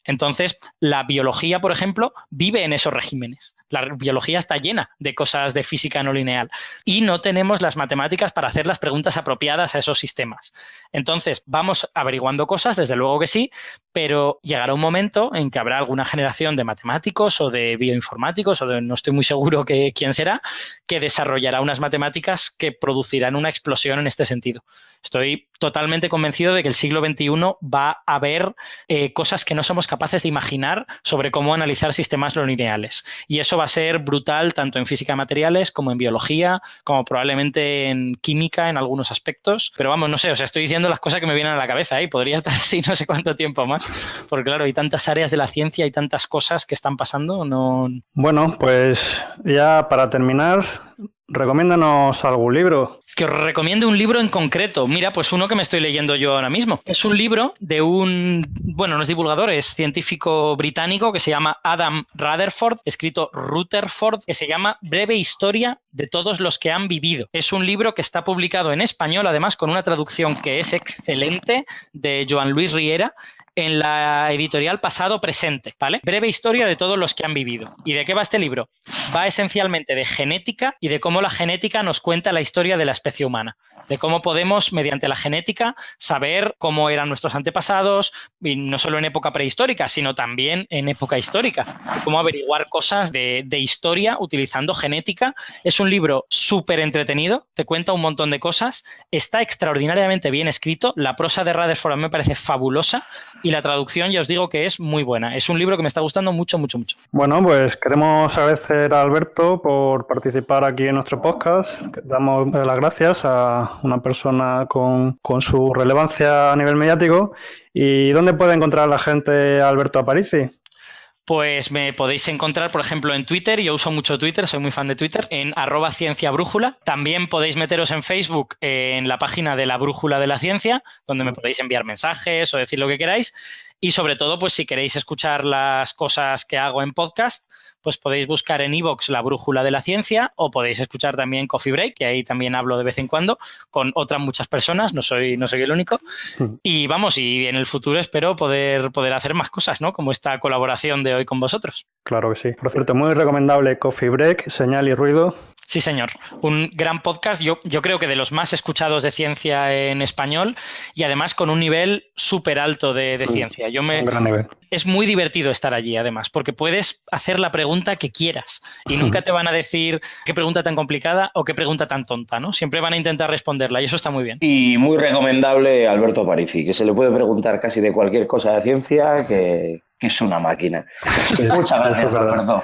Entonces, la biología, por ejemplo, vive en esos regímenes. La biología está llena de cosas de física no lineal y no tenemos las matemáticas para hacer las preguntas apropiadas a esos sistemas. Entonces, vamos averiguando cosas, desde luego que sí, pero llegará un momento en que habrá alguna generación de matemáticos o de bioinformáticos, no estoy muy seguro quién será, que desarrollará unas matemáticas que producirán una explosión en este sentido. Estoy totalmente convencido de que el siglo XXI va a haber cosas que no somos capaces de imaginar sobre cómo analizar sistemas no lineales. Y eso va a ser brutal tanto en física de materiales como en biología, como probablemente en química en algunos aspectos. Pero vamos, no sé, o sea, estoy diciendo las cosas que me vienen a la cabeza y podría estar así no sé cuánto tiempo más. Porque claro, hay tantas áreas de la ciencia y tantas cosas que están pasando. Bueno, pues ya para terminar, recomiéndanos algún libro. Que os recomiende un libro en concreto. Mira, pues uno que me estoy leyendo yo ahora mismo. Es un libro de no es divulgador, es científico británico que se llama Adam Rutherford, escrito Rutherford, que se llama Breve Historia de todos los que han vivido. Es un libro que está publicado en español, además con una traducción que es excelente, de Joan Luis Riera, en la editorial Pasado Presente, ¿vale? Breve historia de todos los que han vivido. ¿Y de qué va este libro? Va esencialmente de genética y de cómo la genética nos cuenta la historia de la especie humana. De cómo podemos, mediante la genética, saber cómo eran nuestros antepasados, y no solo en época prehistórica, sino también en época histórica. De cómo averiguar cosas de historia utilizando genética. Es un libro súper entretenido, te cuenta un montón de cosas, está extraordinariamente bien escrito, la prosa de Rutherford me parece fabulosa y la traducción ya os digo que es muy buena. Es un libro que me está gustando mucho, mucho, mucho. Bueno, pues queremos agradecer a Alberto por participar aquí en nuestro podcast. Damos las gracias a una persona con su relevancia a nivel mediático. ¿Y dónde puede encontrar la gente a Alberto Aparici? Pues me podéis encontrar, por ejemplo, en Twitter. Yo uso mucho Twitter, soy muy fan de Twitter, en @cienciabrújula. También podéis meteros en Facebook en la página de la Brújula de la Ciencia, donde me podéis enviar mensajes o decir lo que queráis. Y sobre todo, pues si queréis escuchar las cosas que hago en podcast, pues podéis buscar en iVoox La Brújula de la Ciencia o podéis escuchar también Coffee Break, que ahí también hablo de vez en cuando con otras muchas personas, no soy el único. Y vamos, y en el futuro espero poder hacer más cosas, ¿no? Como esta colaboración de hoy con vosotros. Claro que sí. Por cierto, muy recomendable Coffee Break, Señal y Ruido. Sí, señor. Un gran podcast, yo creo que de los más escuchados de ciencia en español y además con un nivel súper alto de ciencia. Un gran nivel. es muy divertido estar allí, además, porque puedes hacer la pregunta que quieras y nunca te van a decir qué pregunta tan complicada o qué pregunta tan tonta, ¿no? Siempre van a intentar responderla y eso está muy bien. Y muy recomendable Alberto Aparici, que se le puede preguntar casi de cualquier cosa de ciencia, que es una máquina. Muchas gracias, Alberto.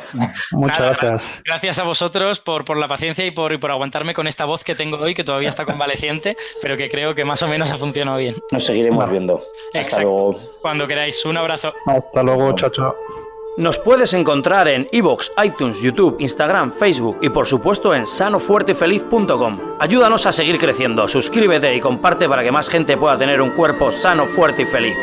Muchas gracias. Gracias a vosotros por la paciencia y por aguantarme con esta voz que tengo hoy, que todavía está convaleciente, pero que creo que más o menos ha funcionado bien. Nos seguiremos viendo. Hasta luego. Cuando queráis. Un abrazo. Hasta luego, chao. Nos puedes encontrar en iVoox, iTunes, YouTube, Instagram, Facebook y por supuesto en sanofuertefeliz.com. Ayúdanos a seguir creciendo, suscríbete y comparte para que más gente pueda tener un cuerpo sano, fuerte y feliz.